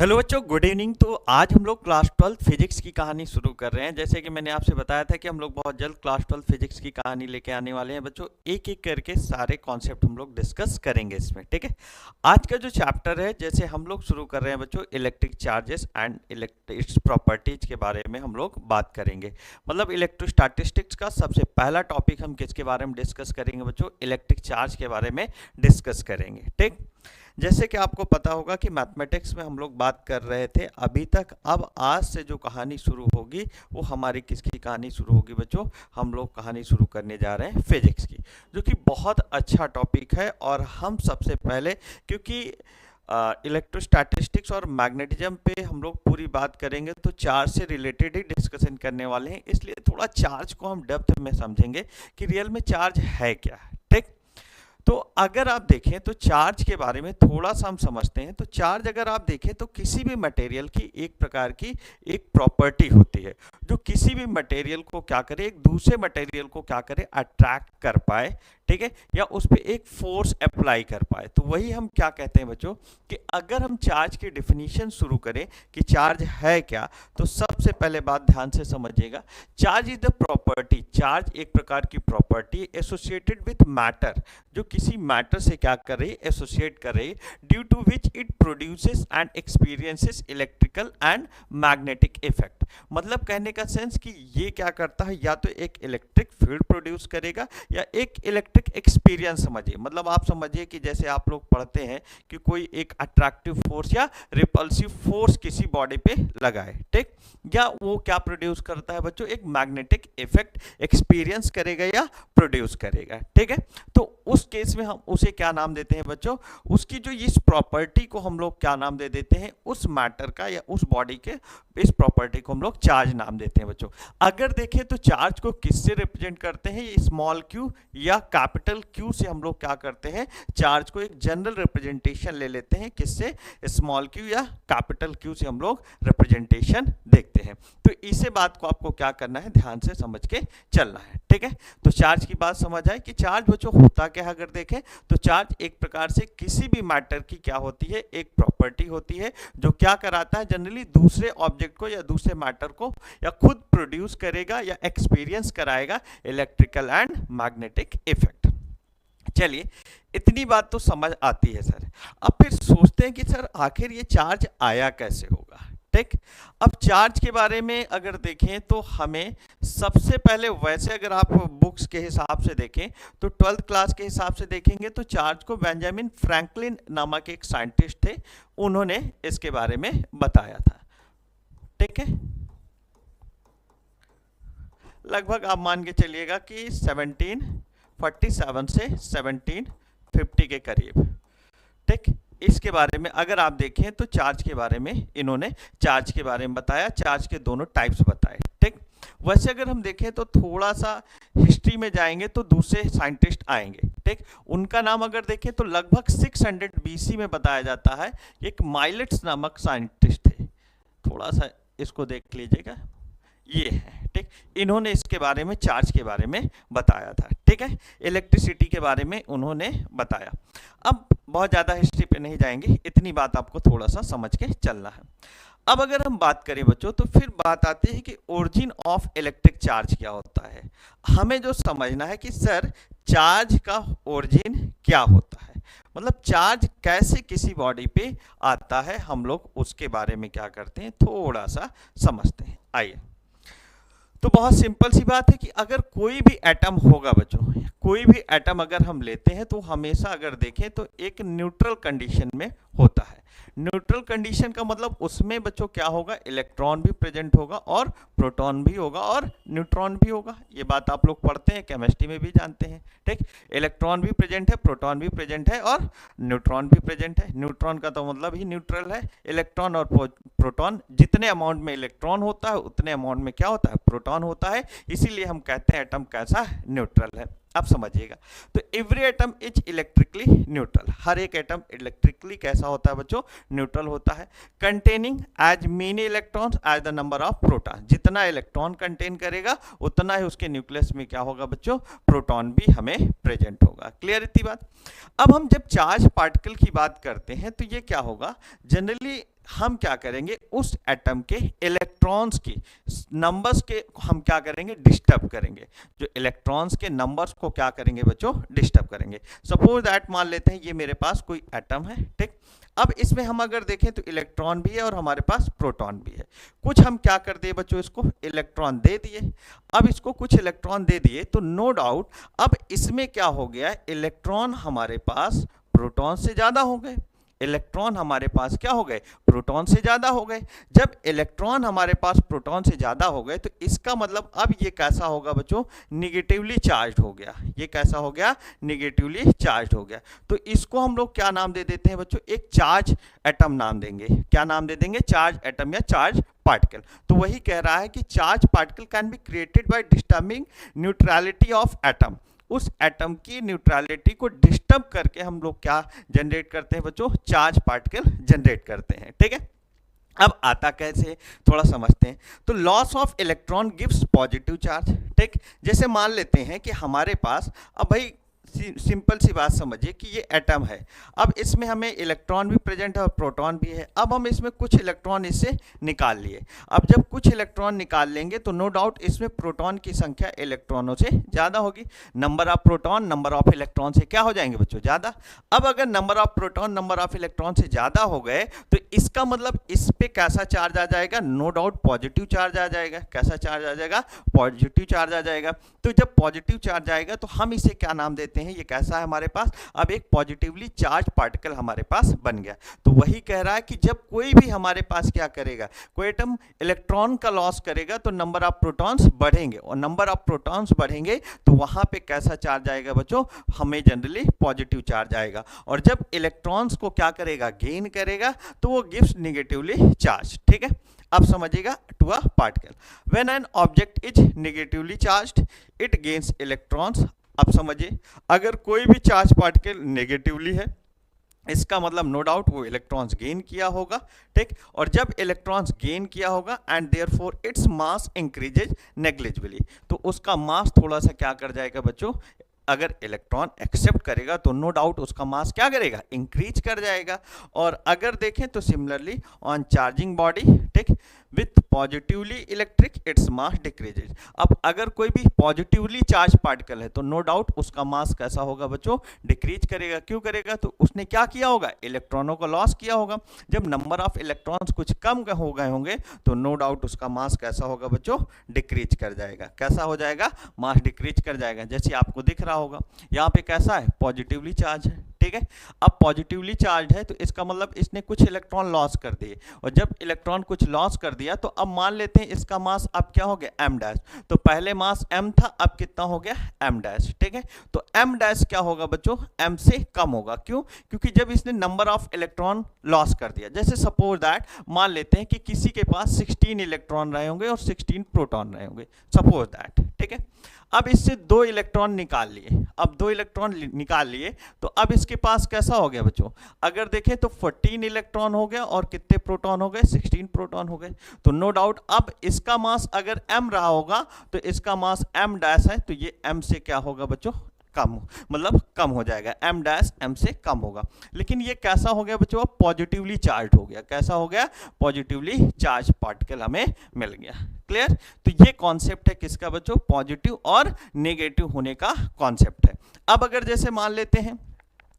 Hello बच्चों, good evening. तो आज हम लोग क्लास 12 फिजिक्स की कहानी शुरू कर रहे हैं। जैसे कि मैंने आपसे बताया था कि हम लोग बहुत जल्द क्लास 12 फिजिक्स की कहानी लेके आने वाले हैं बच्चों। एक एक करके सारे कॉन्सेप्ट हम लोग डिस्कस करेंगे इसमें, ठीक है। आज का जो चैप्टर है, जैसे हम लोग शुरू कर रहे हैं बच्चों, electric charges and electric properties के बारे में हम लोग बात करेंगे। मतलब इलेक्ट्रोस्टैटिस्टिक्स का सबसे पहला टॉपिक हम किसके बारे में डिस्कस करेंगे बच्चों? इलेक्ट्रिक चार्ज के बारे में डिस्कस करेंगे, ठीक। जैसे कि आपको पता होगा कि मैथमेटिक्स में हम लोग बात कर रहे थे अभी तक। अब आज से जो कहानी शुरू होगी वो हमारी किसकी कहानी शुरू होगी बच्चों? हम लोग कहानी शुरू करने जा रहे हैं फिजिक्स की, जो कि बहुत अच्छा टॉपिक है। और हम सबसे पहले, क्योंकि इलेक्ट्रोस्टैटिस्टिक्स और मैग्नेटिज्म पे हम लोग पूरी बात करेंगे, तो चार्ज से रिलेटेड ही डिस्कशन करने वाले हैं। इसलिए थोड़ा चार्ज को हम डेप्थ में समझेंगे कि रियल में चार्ज है क्या, ठीक। तो अगर आप देखें तो चार्ज के बारे में थोड़ा सा हम समझते हैं। तो चार्ज अगर आप देखें तो किसी भी मटेरियल की एक प्रकार की एक प्रॉपर्टी होती है, जो किसी भी मटेरियल को क्या करे, एक दूसरे मटेरियल को क्या करे, अट्रैक्ट कर पाए, ठीक है, या उस पर एक फोर्स अप्लाई कर पाए। तो वही हम क्या कहते हैं बच्चों, कि अगर हम चार्ज की डिफिनीशन शुरू करें कि चार्ज है क्या, तो सबसे पहले बात ध्यान से समझिएगा। Charge is the property, charge एक प्रकार की प्रॉपर्टी एसोसिएटेड विथ मैटर, जो किसी मैटर से क्या कर रही है, एसोसिएट कर रही है, due to which it produces and experiences electrical and magnetic effect. मतलब कहने का सेंस कि ये क्या करता है, या तो एक इलेक्ट्रिक फील्ड प्रोड्यूस करेगा या एक इलेक्ट्रिक एक्सपीरियंस। समझिए, मतलब आप समझिए कि जैसे आप लोग पढ़ते हैं कि कोई एक अट्रैक्टिव फोर्स या रिपल्सिव फोर्स किसी बॉडी पे लगाए, ठीक, या वो क्या प्रोड्यूस करता है बच्चों, एक मैग्नेटिक इफेक्ट एक्सपीरियंस करेगा या प्रोड्यूस करेगा, ठीक है। तो उस केस में हम उसे क्या नाम देते हैं बच्चों? उसकी जो इस प्रॉपर्टी को हम लोग क्या नाम दे देते हैं, उस मैटर का या उस बॉडी के इस प्रॉपर्टी को हम लोग चार्ज नाम देते हैं बच्चों। अगर देखें तो चार्ज को किससे रिप्रेजेंट करते हैं, ये स्मॉल क्यू या कैपिटल क्यू से हम लोग क्या करते हैं, चार्ज को एक जनरल रिप्रेजेंटेशन ले लेते हैं। किससे? स्मॉल क्यू या कैपिटल क्यू से हम लोग रिप्रेजेंटेशन देखते हैं। तो इसे बात को आपको क्या करना है, ध्यान से समझ के चलना है, ठीक है। तो चार्ज की बात समझ आए कि चार्ज बच्चों होता क्या है। अगर देखें तो चार्ज एक प्रकार से किसी भी मैटर की क्या होती है, एक प्रॉपर्टी होती है, जो क्या कराता है, जनरली दूसरे ऑब्जेक्ट को या दूसरे मैटर को या खुद प्रोड्यूस करेगा या एक्सपीरियंस कराएगा इलेक्ट्रिकल एंड मैग्नेटिक इफेक्ट। चलिए, इतनी बात तो समझ आती है सर। अब फिर सोचते हैं कि सर आखिर ये चार्ज आया कैसे होगा, ठीक। अब चार्ज के बारे में अगर देखें तो हमें सबसे पहले, वैसे अगर आप बुक्स के हिसाब से देखें तो 12th क्लास के हिसाब से देखेंगे तो चार्ज को बेंजामिन फ्रैंकलिन नामक एक साइंटिस्ट थे, उन्होंने इसके बारे में बताया था, ठीक है। लगभग आप मान के चलिएगा कि 1747 से 1750 के करीब, ठीक। इसके बारे में अगर आप देखें तो चार्ज के बारे में इन्होंने चार्ज के बारे में बताया, चार्ज के दोनों टाइप्स बताए, ठीक। वैसे अगर हम देखें तो थोड़ा सा हिस्ट्री में जाएंगे तो दूसरे साइंटिस्ट आएंगे, ठीक। उनका नाम अगर देखें तो लगभग 600 बीसी में बताया जाता है, एक माइलेट्स नामक साइंटिस्ट थे। थोड़ा सा इसको देख लीजिएगा, ये है, ठीक। इन्होंने इसके बारे में, चार्ज के बारे में बताया था, ठीक है। इलेक्ट्रिसिटी के बारे में उन्होंने बताया। अब बहुत ज़्यादा हिस्ट्री पे नहीं जाएंगे, इतनी बात आपको थोड़ा सा समझ के चलना है। अब अगर हम बात करें बच्चों तो फिर बात आती है कि ओरिजिन ऑफ इलेक्ट्रिक चार्ज क्या होता है। हमें जो समझना है कि सर चार्ज का ओरिजिन क्या होता है, मतलब चार्ज कैसे किसी बॉडी पे आता है, हम लोग उसके बारे में क्या करते हैं, थोड़ा सा समझते हैं। आइए, तो बहुत सिंपल सी बात है कि अगर कोई भी एटम होगा बच्चों, कोई भी एटम अगर हम लेते हैं तो हमेशा अगर देखें तो एक न्यूट्रल कंडीशन में होता है। न्यूट्रल कंडीशन का मतलब उसमें बच्चों क्या होगा, इलेक्ट्रॉन भी प्रेजेंट होगा और प्रोटॉन भी होगा और न्यूट्रॉन भी होगा। ये बात आप लोग पढ़ते हैं, केमिस्ट्री में भी जानते हैं, ठीक। इलेक्ट्रॉन भी प्रेजेंट है, प्रोटॉन भी प्रेजेंट है और न्यूट्रॉन भी प्रेजेंट है। न्यूट्रॉन का तो मतलब ही न्यूट्रल है। इलेक्ट्रॉन और प्रोटॉन, जितने अमाउंट में इलेक्ट्रॉन होता है उतने अमाउंट में क्या होता है, प्रोटॉन होता है। इसीलिए हम कहते हैं एटम कैसा, न्यूट्रल है। अब समझिएगा, तो every atom is electrically neutral, हर एक एटम इलेक्ट्रिकली कैसा होता है बच्चों, न्यूट्रल होता है। Containing as many electrons as the number of proton, जितना इलेक्ट्रॉन कंटेन करेगा उतना ही उसके न्यूक्लियस में क्या होगा बच्चों, प्रोटॉन भी हमें प्रेजेंट होगा। क्लियर इतनी बात। अब हम जब चार्ज पार्टिकल की बात करते हैं तो ये क्या होगा, जनरली हम क्या करेंगे, उस एटम के इलेक्ट्रॉन्स की नंबर्स के हम क्या करेंगे, डिस्टर्ब करेंगे। जो इलेक्ट्रॉन्स के नंबर्स को क्या करेंगे बच्चों, डिस्टर्ब करेंगे। सपोज दैट मान लेते हैं ये मेरे पास कोई एटम है, ठीक। अब इसमें हम अगर देखें तो इलेक्ट्रॉन भी है और हमारे पास प्रोटॉन भी है। कुछ हम क्या कर दिए बच्चों, इसको इलेक्ट्रॉन दे दिए। अब इसको कुछ इलेक्ट्रॉन दे दिए तो नो डाउट अब इसमें क्या हो गया, इलेक्ट्रॉन हमारे पास प्रोटॉन से ज्यादा हो गए। इलेक्ट्रॉन हमारे पास क्या हो गए, प्रोटॉन से ज्यादा हो गए। जब इलेक्ट्रॉन हमारे पास प्रोटॉन से ज्यादा हो गए तो इसका मतलब अब ये कैसा होगा बच्चों, निगेटिवली चार्ज हो गया। ये कैसा हो गया, निगेटिवली चार्ज हो गया। तो इसको हम लोग क्या नाम दे देते हैं बच्चों, एक चार्ज एटम नाम देंगे। क्या नाम दे देंगे, चार्ज एटम या चार्ज पार्टिकल। तो वही कह रहा है कि charge particle can be created by disturbing neutrality of atom. उस एटम की न्यूट्रलिटी को डिस्टर्ब करके हम लोग क्या जनरेट करते हैं बच्चों, चार्ज पार्टिकल जनरेट करते हैं, ठीक है। अब आता कैसे, थोड़ा समझते हैं। तो loss of electron gives positive charge, ठीक। जैसे मान लेते हैं कि हमारे पास, अब भाई सिंपल सी बात समझिए कि ये एटम है। अब इसमें हमें इलेक्ट्रॉन भी प्रेजेंट है और प्रोटॉन भी है। अब हम इसमें कुछ इलेक्ट्रॉन इससे निकाल लिए। अब जब कुछ इलेक्ट्रॉन निकाल लेंगे तो नो डाउट इसमें प्रोटॉन की संख्या इलेक्ट्रॉनों से ज़्यादा होगी। Number of proton number of electron से क्या हो जाएंगे बच्चों, ज़्यादा। अब अगर number of proton number of electron से ज़्यादा हो गए तो इसका मतलब इस पे कैसा चार्ज आ जाएगा, नो डाउट पॉजिटिव चार्ज आ जाएगा। कैसा चार्ज आ जाएगा, पॉजिटिव चार्ज आ जाएगा। तो जब पॉजिटिव चार्ज आएगा तो हम इसे क्या नाम देते हैं, ये कैसा है हमारे पास, अब एक पॉजिटिवली चार्ज पार्टिकल हमारे पास बन गया। तो वही कह रहा है कि जब कोई भी हमारे पास क्या करेगा, कोई एटम इलेक्ट्रॉन का लॉस करेगा तो नंबर ऑफ प्रोटॉन्स बढ़ेंगे, और नंबर ऑफ प्रोटॉन्स बढ़ेंगे तो वहां पे कैसा चार्ज आएगा बच्चों, हमें जनरली पॉजिटिव चार्ज आएगा। और जब इलेक्ट्रॉन्स को क्या करेगा, गेन करेगा, तो वो गिव्स निगेटिवली चार्ज, ठीक है। अब समझिएगा, to a particle when an object is negatively charged it gains electrons. अब समझिए, अगर कोई भी चार्ज पार्टिकल नेगेटिवली है इसका मतलब नो डाउट वो इलेक्ट्रॉन्स गेन किया होगा, ठीक। और जब इलेक्ट्रॉन्स गेन किया होगा and therefore its mass increases negligibly, तो उसका मास थोड़ा सा क्या कर जाएगा बच्चों, अगर इलेक्ट्रॉन एक्सेप्ट करेगा तो नो डाउट उसका मास क्या करेगा, इंक्रीज कर जाएगा। और अगर देखें तो सिमिलरली ऑन चार्जिंग बॉडी, ठीक, with positively electric its mass decreases. अब अगर कोई भी पॉजिटिवली चार्ज पार्टिकल है तो नो डाउट उसका मास कैसा होगा बच्चों, डिक्रीज करेगा। क्यों करेगा, तो उसने क्या किया होगा, इलेक्ट्रॉनों को लॉस किया होगा। जब नंबर ऑफ इलेक्ट्रॉन्स कुछ कम हो गए होंगे तो नो डाउट उसका मास कैसा होगा बच्चों, डिक्रीज कर जाएगा। कैसा हो जाएगा, मास डिक्रीज कर जाएगा। जैसे आपको दिख रहा होगा यहाँ पे कैसा है, पॉजिटिवली चार्ज है, ठीक है। अब पॉजिटिवली चार्ज है तो इसका मतलब इसने कुछ इलेक्ट्रॉन लॉस कर दिए, और जब इलेक्ट्रॉन कुछ लॉस कर दिया तो अब मान लेते हैं इसका मास अब क्या हो गया, m डैश। तो पहले मास m था, अब कितना हो गया, m डैश, ठीक है। तो m डैश क्या होगा बच्चों, m से कम होगा। क्यों, क्योंकि जब इसने नंबर ऑफ इलेक्ट्रॉन लॉस कर दिया। जैसे सपोज दैट मान लेते हैं कि किसी के पास 16 इलेक्ट्रॉन रहे होंगे और 16 प्रोटॉन रहे होंगे, सपोज दैट, ठीक है। अब इससे 2 इलेक्ट्रॉन निकाल लिए। अब 2 इलेक्ट्रॉन निकाल लिए तो अब इसके पास कैसा हो गया बच्चों, अगर देखें तो 14 इलेक्ट्रॉन हो गया और कितने प्रोटॉन हो गए, 16 प्रोटॉन हो गए। तो नो डाउट अब इसका मास अगर m रहा होगा तो इसका मास m डैश है, तो ये m से क्या होगा बच्चों, कम, मतलब कम हो जाएगा, m डैश m से कम होगा। लेकिन ये कैसा हो गया बच्चों, पॉजिटिवली चार्ज हो गया। कैसा हो गया, पॉजिटिवली चार्ज पार्टिकल हमें मिल गया। क्लियर। तो ये कॉन्सेप्ट है किसका बच्चों, पॉजिटिव और नेगेटिव होने का कॉन्सेप्ट है। अब अगर जैसे मान लेते हैं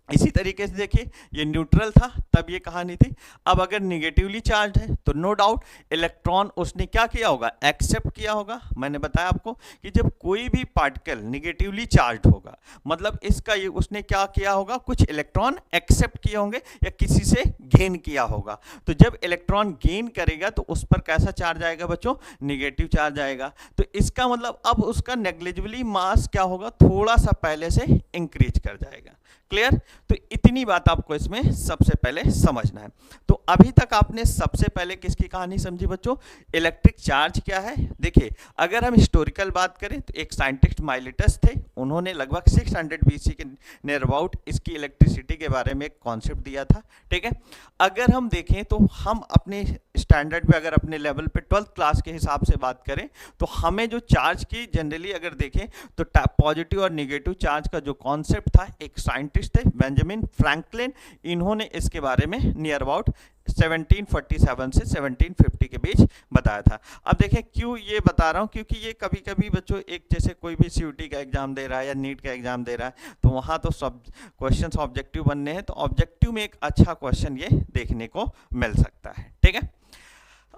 इसी तरीके से देखिए, ये न्यूट्रल था तब ये कहानी थी। अब अगर निगेटिवली चार्ज है तो नो डाउट इलेक्ट्रॉन उसने क्या किया होगा, एक्सेप्ट किया होगा। मैंने बताया आपको कि जब कोई भी पार्टिकल निगेटिवली चार्ज होगा मतलब इसका ये उसने क्या किया होगा, कुछ इलेक्ट्रॉन एक्सेप्ट किए होंगे या किसी से गेन किया होगा। तो जब इलेक्ट्रॉन गेन करेगा तो उस पर कैसा चार्ज आएगा बच्चों, निगेटिव चार्ज आएगा। तो इसका मतलब अब उसका नेग्लिजिबली मास क्या होगा, थोड़ा सा पहले से इंक्रीज कर जाएगा। क्लियर। तो इतनी बात आपको इसमें सबसे पहले समझना है। तो अभी तक आपने सबसे पहले किसकी कहानी समझी बच्चों, इलेक्ट्रिक चार्ज क्या है। देखिए अगर हम हिस्टोरिकल बात करें तो एक साइंटिस्ट माइलेटस थे, उन्होंने लगभग 600 BC के नियर अबाउट इसकी इलेक्ट्रिसिटी के बारे में एक कॉन्सेप्ट दिया था, ठीक है। अगर हम देखें तो हम अपने स्टैंडर्ड पे अगर अपने लेवल पे 12th क्लास के हिसाब से बात करें तो हमें जो चार्ज की जनरली अगर देखें तो पॉजिटिव और निगेटिव चार्ज का जो कॉन्सेप्ट था, एक साइंटिस्ट थे बेंजामिन फ्रैंकलिन, इन्होंने इसके बारे में नियर अबाउट 1747 से 1750 के बीच बताया था। अब देखें क्यों ये बता रहा हूँ, क्योंकि ये कभी कभी बच्चों एक जैसे कोई भी सीयूटी का एग्जाम दे रहा है या नीट का एग्जाम दे रहा है तो वहाँ तो सब क्वेश्चन ऑब्जेक्टिव बनने हैं, तो ऑब्जेक्टिव में एक अच्छा क्वेश्चन ये देखने को मिल सकता है। ठीक है,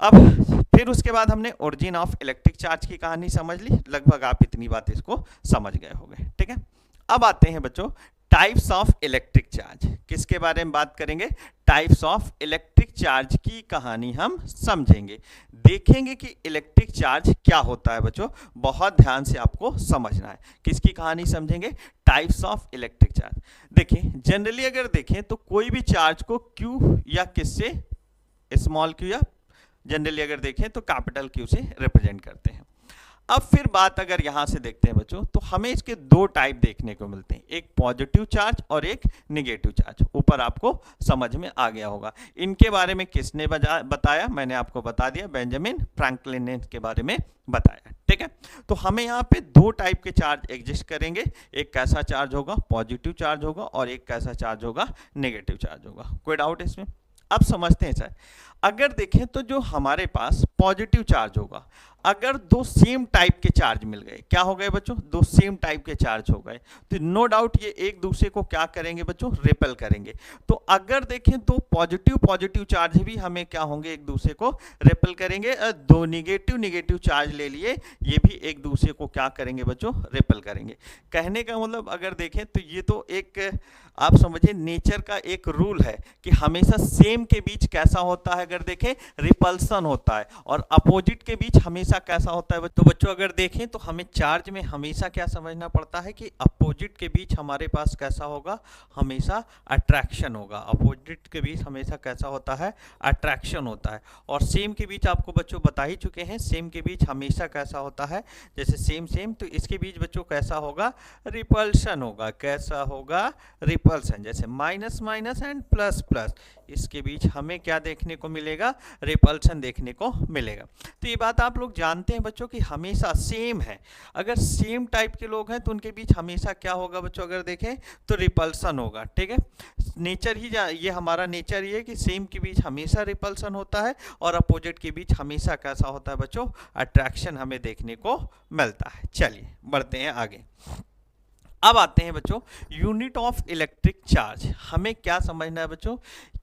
अब फिर उसके बाद हमने ओरिजिन ऑफ इलेक्ट्रिक चार्ज की कहानी समझ ली, लगभग आप इतनी बात इसको समझ गए होंगे। ठीक है, अब आते हैं बच्चों टाइप्स ऑफ इलेक्ट्रिक चार्ज। किसके बारे में बात करेंगे? टाइप्स ऑफ इलेक्ट्रिक चार्ज की कहानी हम समझेंगे, देखेंगे कि इलेक्ट्रिक चार्ज क्या होता है बच्चों, बहुत ध्यान से आपको समझना है। किसकी कहानी समझेंगे? Types of electric charge. देखिए जनरली अगर देखें तो कोई भी चार्ज को क्यू या किससे, स्मॉल क्यू या जनरली अगर देखें तो कैपिटल क्यू से रिप्रेजेंट करते हैं। अब फिर बात अगर यहां से देखते हैं बच्चों तो हमें इसके दो टाइप देखने को मिलते हैं, एक पॉजिटिव चार्ज और एक नेगेटिव चार्ज। ऊपर आपको समझ में आ गया होगा। इनके बारे में किसने बताया? मैंने आपको बता दिया, बेंजामिन फ्रैंकलिन ने इसके बारे में बताया। ठीक है, तो हमें यहाँ पे दो टाइप के चार्ज एग्जिस्ट करेंगे, एक कैसा चार्ज होगा? पॉजिटिव चार्ज होगा, और एक कैसा चार्ज होगा? नेगेटिव चार्ज होगा। कोई डाउट इसमें? अब समझते हैं सर। अगर देखें तो जो हमारे पास पॉजिटिव चार्ज होगा, अगर दो सेम टाइप के चार्ज मिल गए, क्या हो गए बच्चों? दो सेम टाइप के चार्ज हो गए, तो नो डाउट ये एक दूसरे को क्या करेंगे बच्चों? रिपेल करेंगे। तो अगर देखें तो पॉजिटिव चार्ज भी हमें क्या होंगे? एक दूसरे को रिपेल करेंगे। दो नेगेटिव चार्ज ले लिए, ये भी एक दूसरे को क्या करेंगे बच्चों? रिपेल करेंगे। कहने का मतलब अगर देखें तो ये तो एक आप समझिए नेचर का एक रूल है कि हमेशा सेम के बीच कैसा होता है? अगर देखें रिपल्सन होता है, और अपोजिट के बीच हमेशा कैसा होता है? तो बच्चों अगर देखें तो हमें चार्ज में हमेशा क्या समझना पड़ता है कि अपोजिट के बीच हमारे पास कैसा होगा? हमेशा अट्रैक्शन होगा। अपोजिट के बीच हमेशा कैसा होता है? अट्रैक्शन होता है। और सेम के बीच आपको बच्चों बता ही चुके हैं, सेम के बीच हमेशा कैसा होता है? जैसे सेम तो इसके बीच बच्चों कैसा होगा? रिपल्शन होगा। कैसा होगा? रिपल्सन। जैसे minus minus and plus plus, इसके बीच हमें क्या देखने को मिलेगा? रिपल्शन देखने को मिलेगा। तो ये बात आप लोग जानते हैं बच्चों कि हमेशा सेम है। अगर सेम टाइप के लोग हैं तो उनके बीच हमेशा क्या होगा बच्चों? अगर देखें तो रिपल्सन होगा। ठीक है, नेचर ही ये हमारा नेचर ही है कि सेम के बीच हमेशा रिपल्सन होता है, और अपोजिट के बीच हमेशा कैसा होता है बच्चों? अट्रैक्शन हमें देखने को मिलता है। चलिए बढ़ते हैं आगे। अब आते हैं बच्चों यूनिट ऑफ इलेक्ट्रिक चार्ज। हमें क्या समझना है बच्चों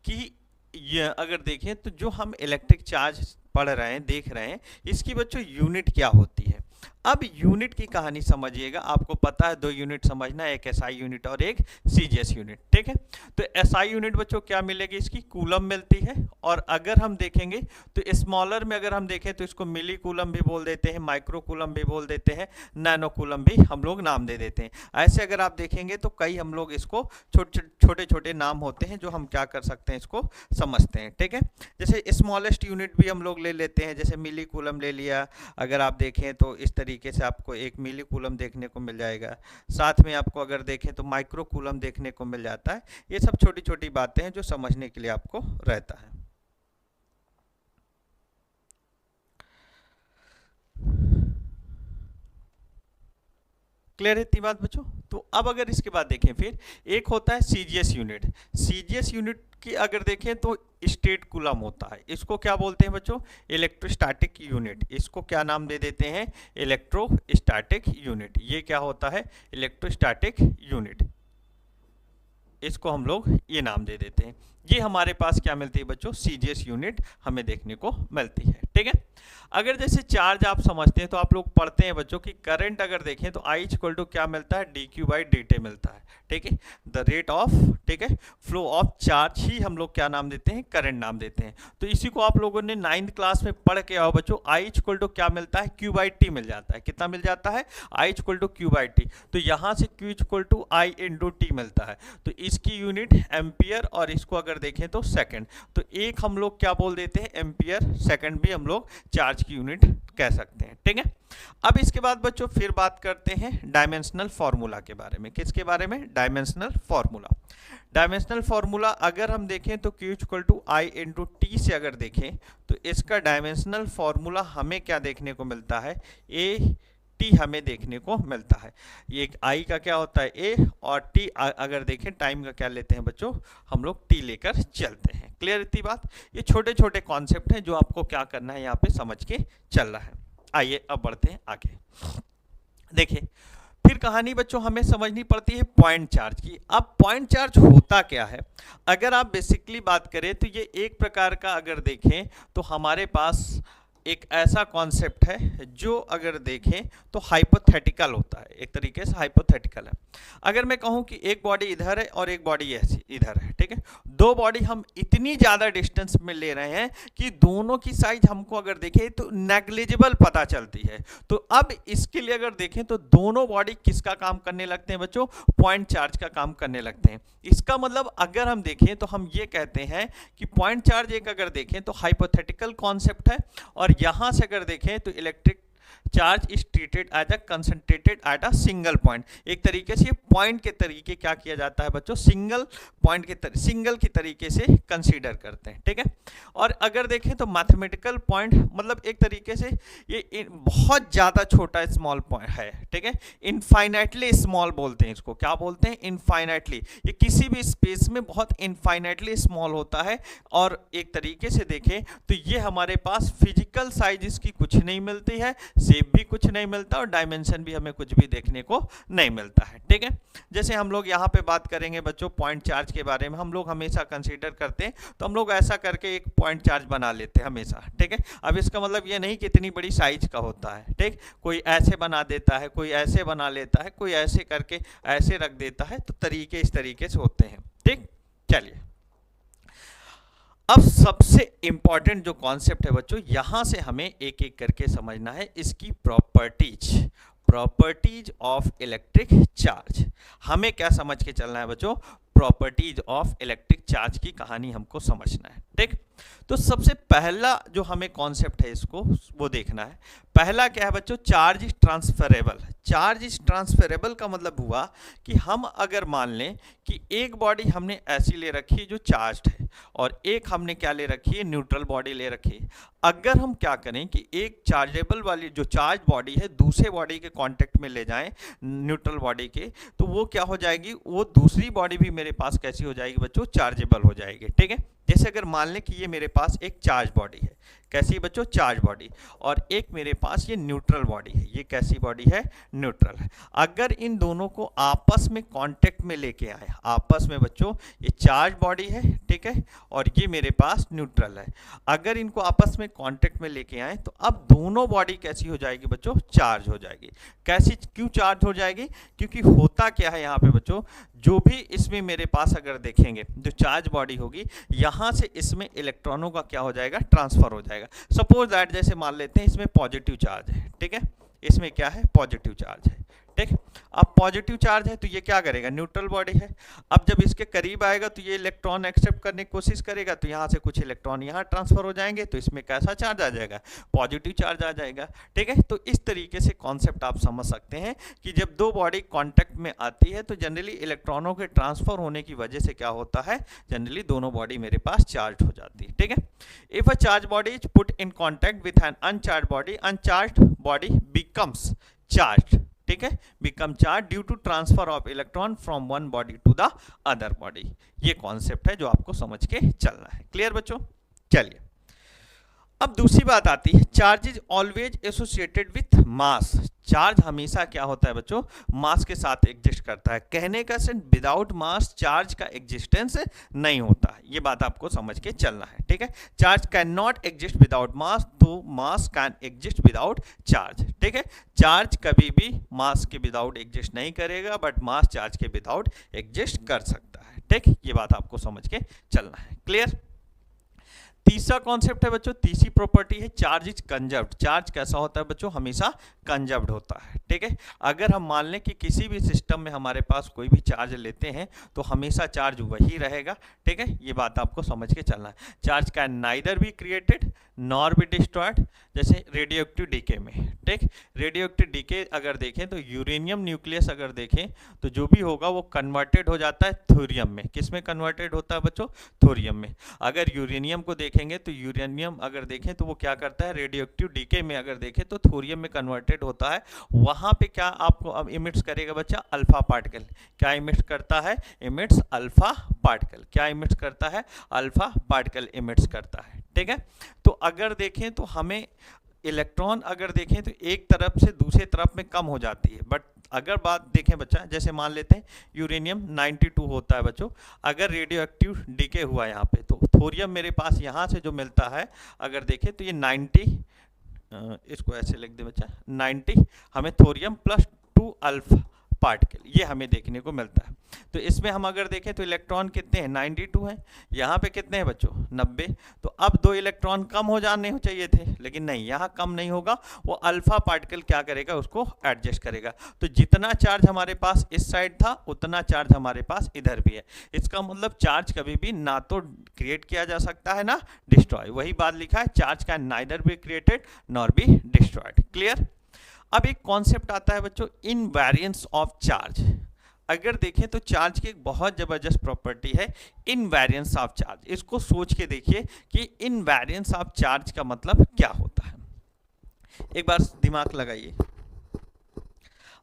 कि ये अगर देखें तो जो हम इलेक्ट्रिक चार्ज पढ़ रहे हैं, देख रहे हैं, इसकी बच्चों यूनिट क्या होती है? अब यूनिट की कहानी समझिएगा। आपको पता है दो यूनिट समझना, एक एसआई यूनिट और एक सीजीएस यूनिट। ठीक है, तो एसआई यूनिट बच्चों क्या मिलेगी? इसकी कूलम मिलती है। और अगर हम देखेंगे तो स्मॉलर में अगर हम देखें तो इसको मिली कूलम भी बोल देते हैं, माइक्रो कूलम भी बोल देते हैं, नैनो कूलम भी हम लोग नाम दे देते हैं। ऐसे अगर आप देखेंगे तो कई हम लोग इसको छोटे छोटे नाम होते हैं जो हम क्या कर सकते हैं, इसको समझते हैं। ठीक है, जैसे स्मॉलेस्ट यूनिट भी हम लोग ले लेते हैं, जैसे मिली कूलम ले लिया। अगर आप देखें तो इस तरीके से आपको एक मिली कूलम देखने को मिल जाएगा। साथ में आपको अगर देखें तो माइक्रो कूलम देखने को मिल जाता है। ये सब छोटी छोटी बातें हैं जो समझने के लिए आपको रहता है। क्लियर है इतनी बात बच्चों? तो अब अगर इसके बाद देखें फिर एक होता है सीजीएस यूनिट। सीजीएस यूनिट की अगर देखें तो स्टेट कूलम होता है। इसको क्या बोलते हैं बच्चों? Electrostatic unit. इसको क्या नाम दे देते हैं? Electrostatic unit. ये क्या होता है? Electrostatic unit. इसको हम लोग ये नाम दे देते हैं। ये हमारे पास क्या मिलती है बच्चों? सीजीएस यूनिट हमें देखने को मिलती है। ठीक है, अगर जैसे चार्ज आप समझते हैं तो आप लोग पढ़ते हैं बच्चों कि करंट अगर देखें तो I इक्वल टू क्या मिलता है? dq/dt मिलता है। ठीक है, द रेट ऑफ, ठीक है, फ्लो ऑफ चार्ज ही हम लोग क्या नाम देते हैं? करंट नाम देते हैं। तो इसी को आप लोगों ने 9th क्लास में पढ़ के आओ बच्चों, I इक्वल टू क्या मिलता है? q/t मिल जाता है। कितना मिल जाता है? I equal to q/t। तो यहाँ से q equal to I into t मिलता है। तो इसकी यूनिट एम्पियर, और इसको अगर देखें तो सेकंड। तो एक हम लोग क्या बोल देते हैं? एम्पियर। सेकंड भी हम लोग चार्ज की यूनिट कह सकते हैं। ठीक है, अब इसके बाद बच्चों फिर बात करते हैं डायमेंशनल फार्मूला के बारे में। किसके बारे में? Dimensional formula. डायमेंशनल फार्मूला अगर हम देखें तो Q equal to I into t से अगर देखें तो इसका डायमेंशनल फार्मूला हमें क्या देखने को मिलता है? A टी हमें देखने को मिलता है। ये एक आई का क्या होता है ए, और टी अगर देखें टाइम का क्या लेते हैं बच्चों, हम लोग टी लेकर चलते हैं। क्लियर इतनी बात? ये छोटे छोटे कॉन्सेप्ट हैं जो आपको क्या करना है यहाँ पे समझ के चलना है। आइए अब बढ़ते हैं आगे। देखिए फिर कहानी बच्चों हमें समझनी पड़ती है पॉइंट चार्ज की। अब पॉइंट चार्ज होता क्या है? अगर आप बेसिकली बात करें तो ये एक प्रकार का, अगर देखें तो हमारे पास एक ऐसा कॉन्सेप्ट है जो अगर देखें तो हाइपोथेटिकल होता है, एक तरीके से हाइपोथेटिकल है। अगर मैं कहूं कि एक बॉडी इधर है और एक बॉडी ऐसी इधर है, ठीक है, दो बॉडी हम इतनी ज़्यादा डिस्टेंस में ले रहे हैं कि दोनों की साइज हमको अगर देखें तो नेग्लिजिबल पता चलती है। तो अब इसके लिए अगर देखें तो दोनों बॉडी किसका काम करने लगते हैं बच्चों? पॉइंट चार्ज का काम करने लगते हैं। इसका मतलब अगर हम देखें तो हम ये कहते हैं कि पॉइंट चार्ज एक अगर देखें तो हाइपोथेटिकल कॉन्सेप्ट है, और यहां से अगर देखें तो electric charge is treated as a concentrated at a single point. एक तरीके से पॉइंट के तरीके क्या किया जाता है बच्चों, सिंगल पॉइंट के सिंगल की तरीके से कंसीडर करते हैं, ठीक है। और अगर देखें तो मैथमेटिकल पॉइंट मतलब एक तरीके से ये बहुत ज़्यादा छोटा स्मॉल पॉइंट है, ठीक है, इनफाइनाइटली स्मॉल बोलते हैं इसको। क्या बोलते हैं? इनफाइनाइटली। ये किसी भी स्पेस में बहुत इनफाइनाइटली स्मॉल होता है। और एक तरीके से देखें तो ये हमारे पास फिजिकल साइज इसकी कुछ नहीं मिलती है, शेप भी कुछ नहीं मिलता, और डायमेंशन भी हमें कुछ भी देखने को नहीं मिलता है, ठीक है। जैसे हम लोग यहाँ पे बात करेंगे बच्चों पॉइंट चार्ज के बारे में, हम लोग हमेशा कंसीडर करते हैं तो हम लोग ऐसा करके एक पॉइंट चार्ज बना लेते हैं हमेशा, ठीक है। अब इसका मतलब ये नहीं कि इतनी बड़ी साइज का होता है, ठीक। कोई ऐसे बना देता है, कोई ऐसे बना लेता है, कोई ऐसे करके ऐसे रख देता है, तो तरीके इस तरीके से होते हैं, ठीक। चलिए अब सबसे इंपॉर्टेंट जो कॉन्सेप्ट है बच्चों, यहां से हमें एक एक करके समझना है इसकी प्रॉपर्टीज ऑफ इलेक्ट्रिक चार्ज। हमें क्या समझ के चलना है बच्चों? प्रॉपर्टीज ऑफ इलेक्ट्रिक चार्ज की कहानी हमको समझना है, ठीक। तो सबसे पहला जो हमें कॉन्सेप्ट है इसको वो देखना है। पहला क्या है बच्चों? Charge is transferable. Charge is transferable का मतलब हुआ कि हम अगर मान लें कि एक बॉडी हमने ऐसी ले रखी है जो चार्ज्ड है, और एक हमने क्या ले रखी है? न्यूट्रल बॉडी ले रखी है। अगर हम क्या करें कि एक चार्जेबल वाली जो चार्ज बॉडी है दूसरे बॉडी के कांटेक्ट में ले जाएं, न्यूट्रल बॉडी के, तो वो क्या हो जाएगी? वो दूसरी बॉडी भी मेरे पास कैसी हो जाएगी बच्चों? चार्जेबल हो जाएगी, ठीक है। जैसे अगर मान लें कि ये मेरे पास एक चार्ज बॉडी है, कैसी बच्चों? चार्ज बॉडी, और एक मेरे पास ये न्यूट्रल बॉडी है। ये कैसी बॉडी है? न्यूट्रल है। अगर इन दोनों को आपस में कांटेक्ट में लेके आए, आपस में बच्चों, ये चार्ज बॉडी है, ठीक है, और ये मेरे पास न्यूट्रल है, अगर इनको आपस में कांटेक्ट में लेके आए तो अब दोनों बॉडी कैसी हो जाएगी बच्चों? चार्ज हो जाएगी। कैसी, क्यों चार्ज हो जाएगी? क्योंकि होता क्या है यहाँ पे बच्चों, जो भी इसमें मेरे पास अगर देखेंगे जो चार्ज बॉडी होगी, यहाँ से इसमें इलेक्ट्रॉनों का क्या हो जाएगा? ट्रांसफर हो जाएगा। सपोज दैट जैसे मान लेते हैं इसमें पॉजिटिव चार्ज है, ठीक है, इसमें क्या है? पॉजिटिव चार्ज है, ठीक। अब पॉजिटिव चार्ज है तो ये क्या करेगा? न्यूट्रल बॉडी है। अब जब इसके करीब आएगा तो ये इलेक्ट्रॉन एक्सेप्ट करने की कोशिश करेगा, तो यहाँ से कुछ इलेक्ट्रॉन यहाँ ट्रांसफर हो जाएंगे, तो इसमें कैसा चार्ज आ जाएगा? पॉजिटिव चार्ज आ जाएगा, ठीक है। तो इस तरीके से कॉन्सेप्ट आप समझ सकते हैं कि जब दो बॉडी कॉन्टेक्ट में आती है तो जनरली इलेक्ट्रॉनों के ट्रांसफर होने की वजह से क्या होता है? जनरली दोनों बॉडी मेरे पास चार्ज हो जाती है, ठीक है। If a charge body is put in contact with an uncharged body, uncharged body becomes charge, ठीक है, become charge due to transfer of electron from one body to the other body. ये concept है जो आपको समझ के चलना है। क्लियर बच्चों? चलिए अब दूसरी बात आती है, charge is always associated with mass. Charge हमेशा क्या होता है बच्चों? मास के साथ एग्जिस्ट करता है। कहने का सेंस विदाउट मास चार्ज का एग्जिस्टेंस नहीं होता है। ये बात आपको समझ के चलना है, ठीक है। Charge can not exist without mass, तो mass can exist without charge, ठीक है। चार्ज कभी भी मास के विदाउट एग्जिस्ट नहीं करेगा, बट मास चार्ज के विदाउट एग्जिस्ट कर सकता है, ठीक। ये बात आपको समझ के चलना है। क्लियर? तीसरा कॉन्सेप्ट है बच्चों, तीसरी प्रॉपर्टी है चार्ज इज कंजर्व्ड। चार्ज कैसा होता है बच्चों? हमेशा कंजर्व्ड होता है, ठीक है। अगर हम मान लें कि किसी भी सिस्टम में हमारे पास कोई भी चार्ज लेते हैं तो हमेशा चार्ज वही रहेगा, ठीक है। ये बात आपको समझ के चलना है। Charge can neither be created nor भी डिस्ट्रॉयड, जैसे रेडियो एक्टिव डीके में, ठीक। रेडियो एक्टिव डीके अगर देखें तो यूरेनियम न्यूक्लियस अगर देखें तो जो भी होगा वो कन्वर्टेड हो जाता है थोरियम में। किस में कन्वर्टेड होता है बच्चों? थोरियम में। अगर यूरेनियम को देखेंगे तो यूरेनियम अगर देखें तो वो क्या करता है, रेडियो एक्टिव डीके में अगर देखें तो थोरियम में कन्वर्टेड होता है। वहां पे क्या आपको अब इमिट्स करेगा बच्चा? Alpha particle. क्या इमिट्स करता है? Emits alpha particle. क्या इमिट्स करता है? अल्फा पार्टिकल इमिट्स करता है, ठीक है। तो अगर देखें तो हमें इलेक्ट्रॉन अगर देखें तो एक तरफ से दूसरे तरफ में कम हो जाती है, बट अगर बात देखें बच्चा, जैसे मान लेते हैं यूरेनियम 92 होता है बच्चों, अगर रेडियो एक्टिव डीके हुआ यहाँ पे तो थोरियम मेरे पास यहाँ से जो मिलता है अगर देखें तो ये 90, इसको ऐसे लिख दे बच्चा, 90 हमें थोरियम प्लस 2 अल्फा पार्टिकल ये हमें देखने को मिलता है। तो इसमें हम अगर देखें तो इलेक्ट्रॉन कितने हैं? 92 हैं। यहाँ पे कितने हैं बच्चों? 90। तो अब 2 इलेक्ट्रॉन कम हो जाने चाहिए थे, लेकिन नहीं, यहाँ कम नहीं होगा, वो अल्फा पार्टिकल क्या करेगा? उसको एडजस्ट करेगा। तो जितना चार्ज हमारे पास इस साइड था उतना चार्ज हमारे पास इधर भी है। इसका मतलब चार्ज कभी भी ना तो क्रिएट किया जा सकता है ना डिस्ट्रॉय। वही बात लिखा है, charge can neither be created nor be destroyed. Clear? अब एक कॉन्सेप्ट आता है बच्चों, इनवेरिएंस ऑफ चार्ज। अगर देखें तो चार्ज की एक बहुत जबरदस्त प्रॉपर्टी है इनवेरिएंस ऑफ चार्ज। इसको सोच के देखिए कि इनवेरिएंस ऑफ चार्ज का मतलब क्या होता है, एक बार दिमाग लगाइए।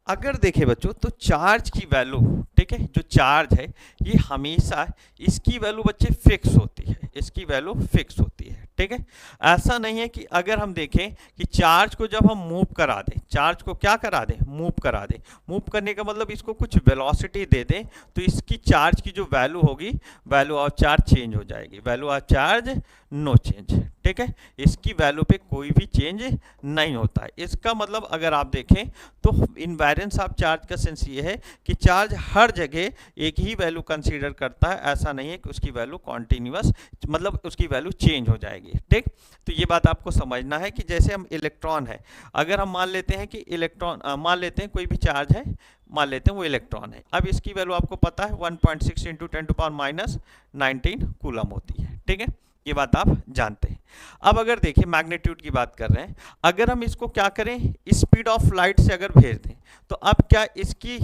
अगर देखें बच्चों तो चार्ज की वैल्यू, ठीक है, जो चार्ज है ये हमेशा इसकी वैल्यू बच्चे फिक्स होती है, इसकी वैल्यू फिक्स होती है, ठीक है। ऐसा नहीं है कि अगर हम देखें कि चार्ज को जब हम मूव करा दें, चार्ज को क्या करा दें? मूव करा दें। मूव करने का मतलब इसको कुछ वेलोसिटी दे दें तो इसकी चार्ज की जो वैल्यू होगी, वैल्यू ऑफ चार्ज चेंज हो जाएगी। Value of charge no change, ठीक है, इसकी वैल्यू पे कोई भी चेंज नहीं होता है। इसका मतलब अगर आप देखें तो इनवेरिएंस ऑफ चार्ज का सेंस ये है कि चार्ज हर जगह एक ही वैल्यू कंसीडर करता है, ऐसा नहीं है कि उसकी वैल्यू कॉन्टिन्यूअस, मतलब उसकी वैल्यू चेंज हो जाएगी, ठीक। तो ये बात आपको समझना है कि जैसे हम इलेक्ट्रॉन है, अगर हम मान लेते हैं कि इलेक्ट्रॉन, मान लेते हैं कोई भी चार्ज है, मान लेते हैं वो इलेक्ट्रॉन है। अब इसकी वैल्यू आपको पता है 1.6 × 10⁻⁻19 कूलम होती है, ठीक है, ये बात आप जानते हैं। अब अगर देखिए मैग्नीट्यूड की बात कर रहे हैं, अगर हम इसको क्या करें, स्पीड ऑफ लाइट से अगर भेज दें तो अब क्या इसकी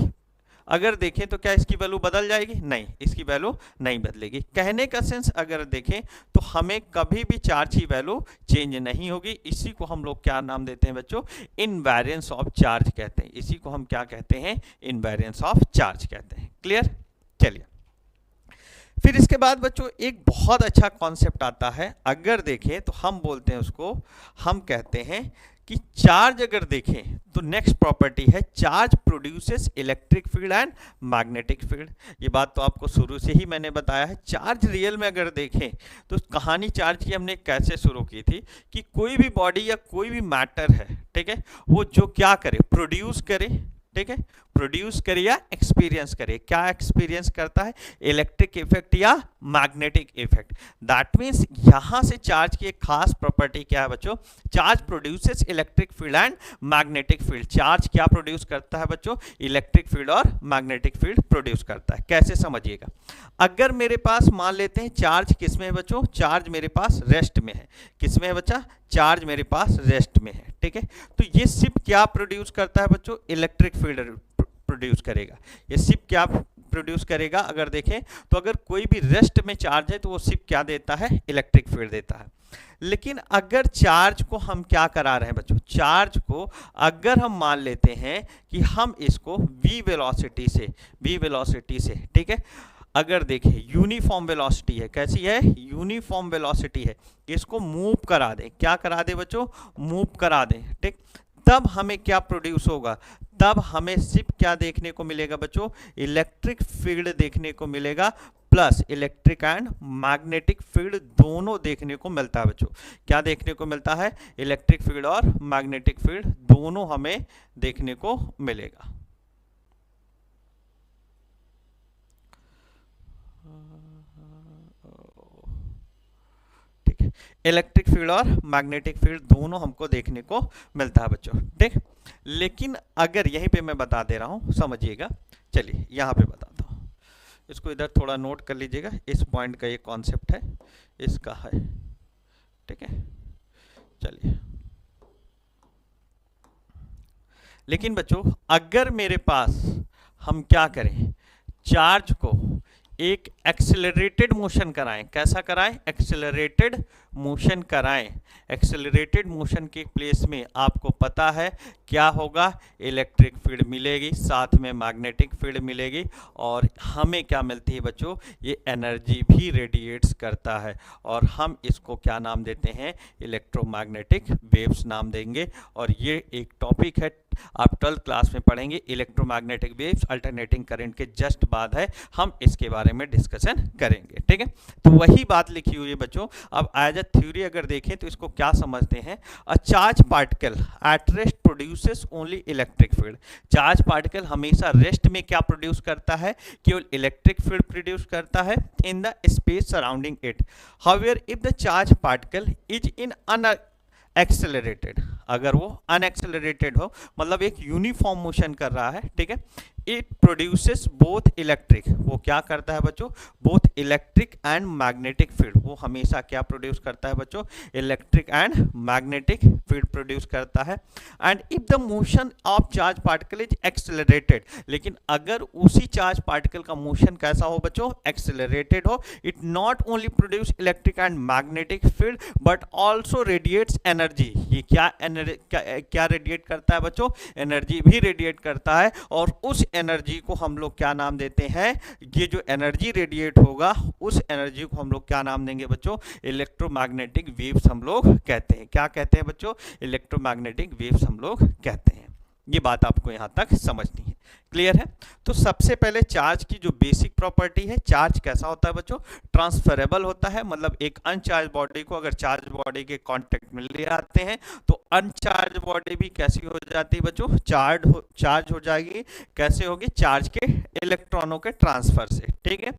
अगर देखें तो क्या इसकी वैल्यू बदल जाएगी? नहीं, इसकी वैल्यू नहीं बदलेगी। कहने का सेंस अगर देखें तो हमें कभी भी चार्ज की वैल्यू चेंज नहीं होगी। इसी को हम लोग क्या नाम देते हैं बच्चों? इनवेरिएंस ऑफ चार्ज कहते हैं। इसी को हम क्या कहते हैं? इनवेरिएंस ऑफ चार्ज कहते हैं। क्लियर? चलिए, फिर इसके बाद बच्चों एक बहुत अच्छा कॉन्सेप्ट आता है। अगर देखें तो हम बोलते हैं उसको, हम कहते हैं कि चार्ज अगर देखें तो नेक्स्ट प्रॉपर्टी है charge produces electric field and magnetic field. ये बात तो आपको शुरू से ही मैंने बताया है। चार्ज रियल में अगर देखें तो कहानी चार्ज की हमने कैसे शुरू की थी कि कोई भी बॉडी या कोई भी मैटर है, ठीक है, वो जो क्या करे, प्रोड्यूस करे, ठीक है, प्रोड्यूस करे या एक्सपीरियंस करे। क्या एक्सपीरियंस करता है? इलेक्ट्रिक इफेक्ट या मैग्नेटिक इफेक्ट। दैट मीन्स यहां से चार्ज की एक खास प्रॉपर्टी क्या है बच्चों? Charge produces electric field and magnetic field. Charge क्या प्रोड्यूस करता है बच्चों? इलेक्ट्रिक फील्ड और मैग्नेटिक फील्ड प्रोड्यूस करता है। कैसे समझिएगा, अगर मेरे पास मान लेते हैं चार्ज किस में है बच्चों? चार्ज मेरे पास रेस्ट में है। किस में है बच्चा? चार्ज मेरे पास रेस्ट में है, ठीक है। तो ये सिर्फ क्या प्रोड्यूस करता है बच्चों? इलेक्ट्रिक फील्ड प्रोड्यूस करेगा। ये सिर्फ क्या प्रोड्यूस करेगा? अगर देखें तो अगर कोई भी रेस्ट में चार्ज है तो वो सिर्फ क्या देता है? इलेक्ट्रिक फील्ड देता है। लेकिन अगर चार्ज को हम क्या करा रहे हैं बच्चों? चार्ज को अगर हम मान लेते हैं कि हम इसको v वेलोसिटी से, ठीक है, अगर देखें यूनिफॉर्म वेलोसिटी है, कैसी है? यूनिफॉर्म वेलोसिटी है, इसको मूव करा दें। क्या करा दें बच्चों? मूव करा दें, ठीक। तब हमें क्या प्रोड्यूस होगा? तब हमें सिर्फ क्या देखने को मिलेगा बच्चों? इलेक्ट्रिक फील्ड देखने को मिलेगा, plus electric and magnetic field दोनों देखने को मिलता है बच्चों। क्या देखने को मिलता है? इलेक्ट्रिक फील्ड और मैग्नेटिक फील्ड दोनों हमें देखने को मिलेगा। ठीक है, इलेक्ट्रिक फील्ड और मैग्नेटिक फील्ड दोनों हमको देखने को मिलता है बच्चों, ठीक। लेकिन अगर यहीं पे मैं बता दे रहा हूं, समझिएगा, चलिए यहां पे बताता हूं, इसको इधर थोड़ा नोट कर लीजिएगा। इस पॉइंट का ये कॉन्सेप्ट है, इसका है, ठीक है। चलिए, लेकिन बच्चों अगर मेरे पास हम क्या करें, चार्ज को एक एक्सेलरेटेड मोशन कराएं, कैसा कराएं, एक्सेलरेटेड मोशन कराएं। एक्सेलरेटेड मोशन के प्लेस में आपको पता है क्या होगा, इलेक्ट्रिक फील्ड मिलेगी, साथ में मैग्नेटिक फील्ड मिलेगी, और हमें क्या मिलती है बच्चों, ये एनर्जी भी रेडिएट्स करता है, और हम इसको क्या नाम देते हैं, इलेक्ट्रोमैग्नेटिक वेव्स नाम देंगे। और ये एक टॉपिक है, आप 12th क्लास में पढ़ेंगे, इलेक्ट्रोमैग्नेटिक वेव्स अल्टरनेटिंग करंट के जस्ट बाद है, हम इसके बारे में डिस्कशन करेंगे। ठीक है, तो वही बात लिखी हुई है बच्चों। अब एज अ थ्योरी अगर देखें तो इसको क्या समझते हैं, a charge particle at rest produces only electric field. Charge particle हमेशा रेस्ट में क्या प्रोड्यूस करता है, केवल इलेक्ट्रिक फील्ड प्रोड्यूस करता है in the space surrounding it. However if the charge particle is in accelerated, अगर वो अनएक्सेलरेटेड हो, मतलब एक यूनिफॉर्म मोशन कर रहा है, ठीक है, इट प्रोड्यूसेस बोथ इलेक्ट्रिक, वो क्या करता है बच्चों, both electric and magnetic field, वो हमेशा क्या प्रोड्यूस करता है बच्चों, electric and magnetic field produce करता है। And if the motion of charge particle is accelerated, लेकिन अगर उसी चार्ज पार्टिकल का मोशन कैसा हो बच्चों, एक्सेलरेटेड हो, it not only produce electric and magnetic field but also radiates energy. ये क्या रेडिएट करता है बच्चों, एनर्जी भी रेडिएट करता है, और उस एनर्जी को हम लोग क्या नाम देते हैं, ये जो एनर्जी रेडिएट होगा उस एनर्जी को हम लोग क्या नाम देंगे बच्चों, इलेक्ट्रोमैग्नेटिक वेव्स हम लोग कहते हैं। क्या कहते हैं बच्चों, इलेक्ट्रोमैग्नेटिक वेव्स हम लोग कहते हैं। ये बात आपको यहां तक समझनी है, क्लियर है। तो सबसे पहले चार्ज की जो बेसिक प्रॉपर्टी है, चार्ज कैसा होता है बच्चों, ट्रांसफरेबल होता है, मतलब एक अनचार्ज बॉडी को अगर चार्ज बॉडी के कांटेक्ट में ले आते हैं तो अनचार्ज बॉडी भी कैसी हो जाती है बच्चों, चार्ज हो जाएगी। कैसे होगी, चार्ज के इलेक्ट्रॉनों के ट्रांसफर से, ठीक है।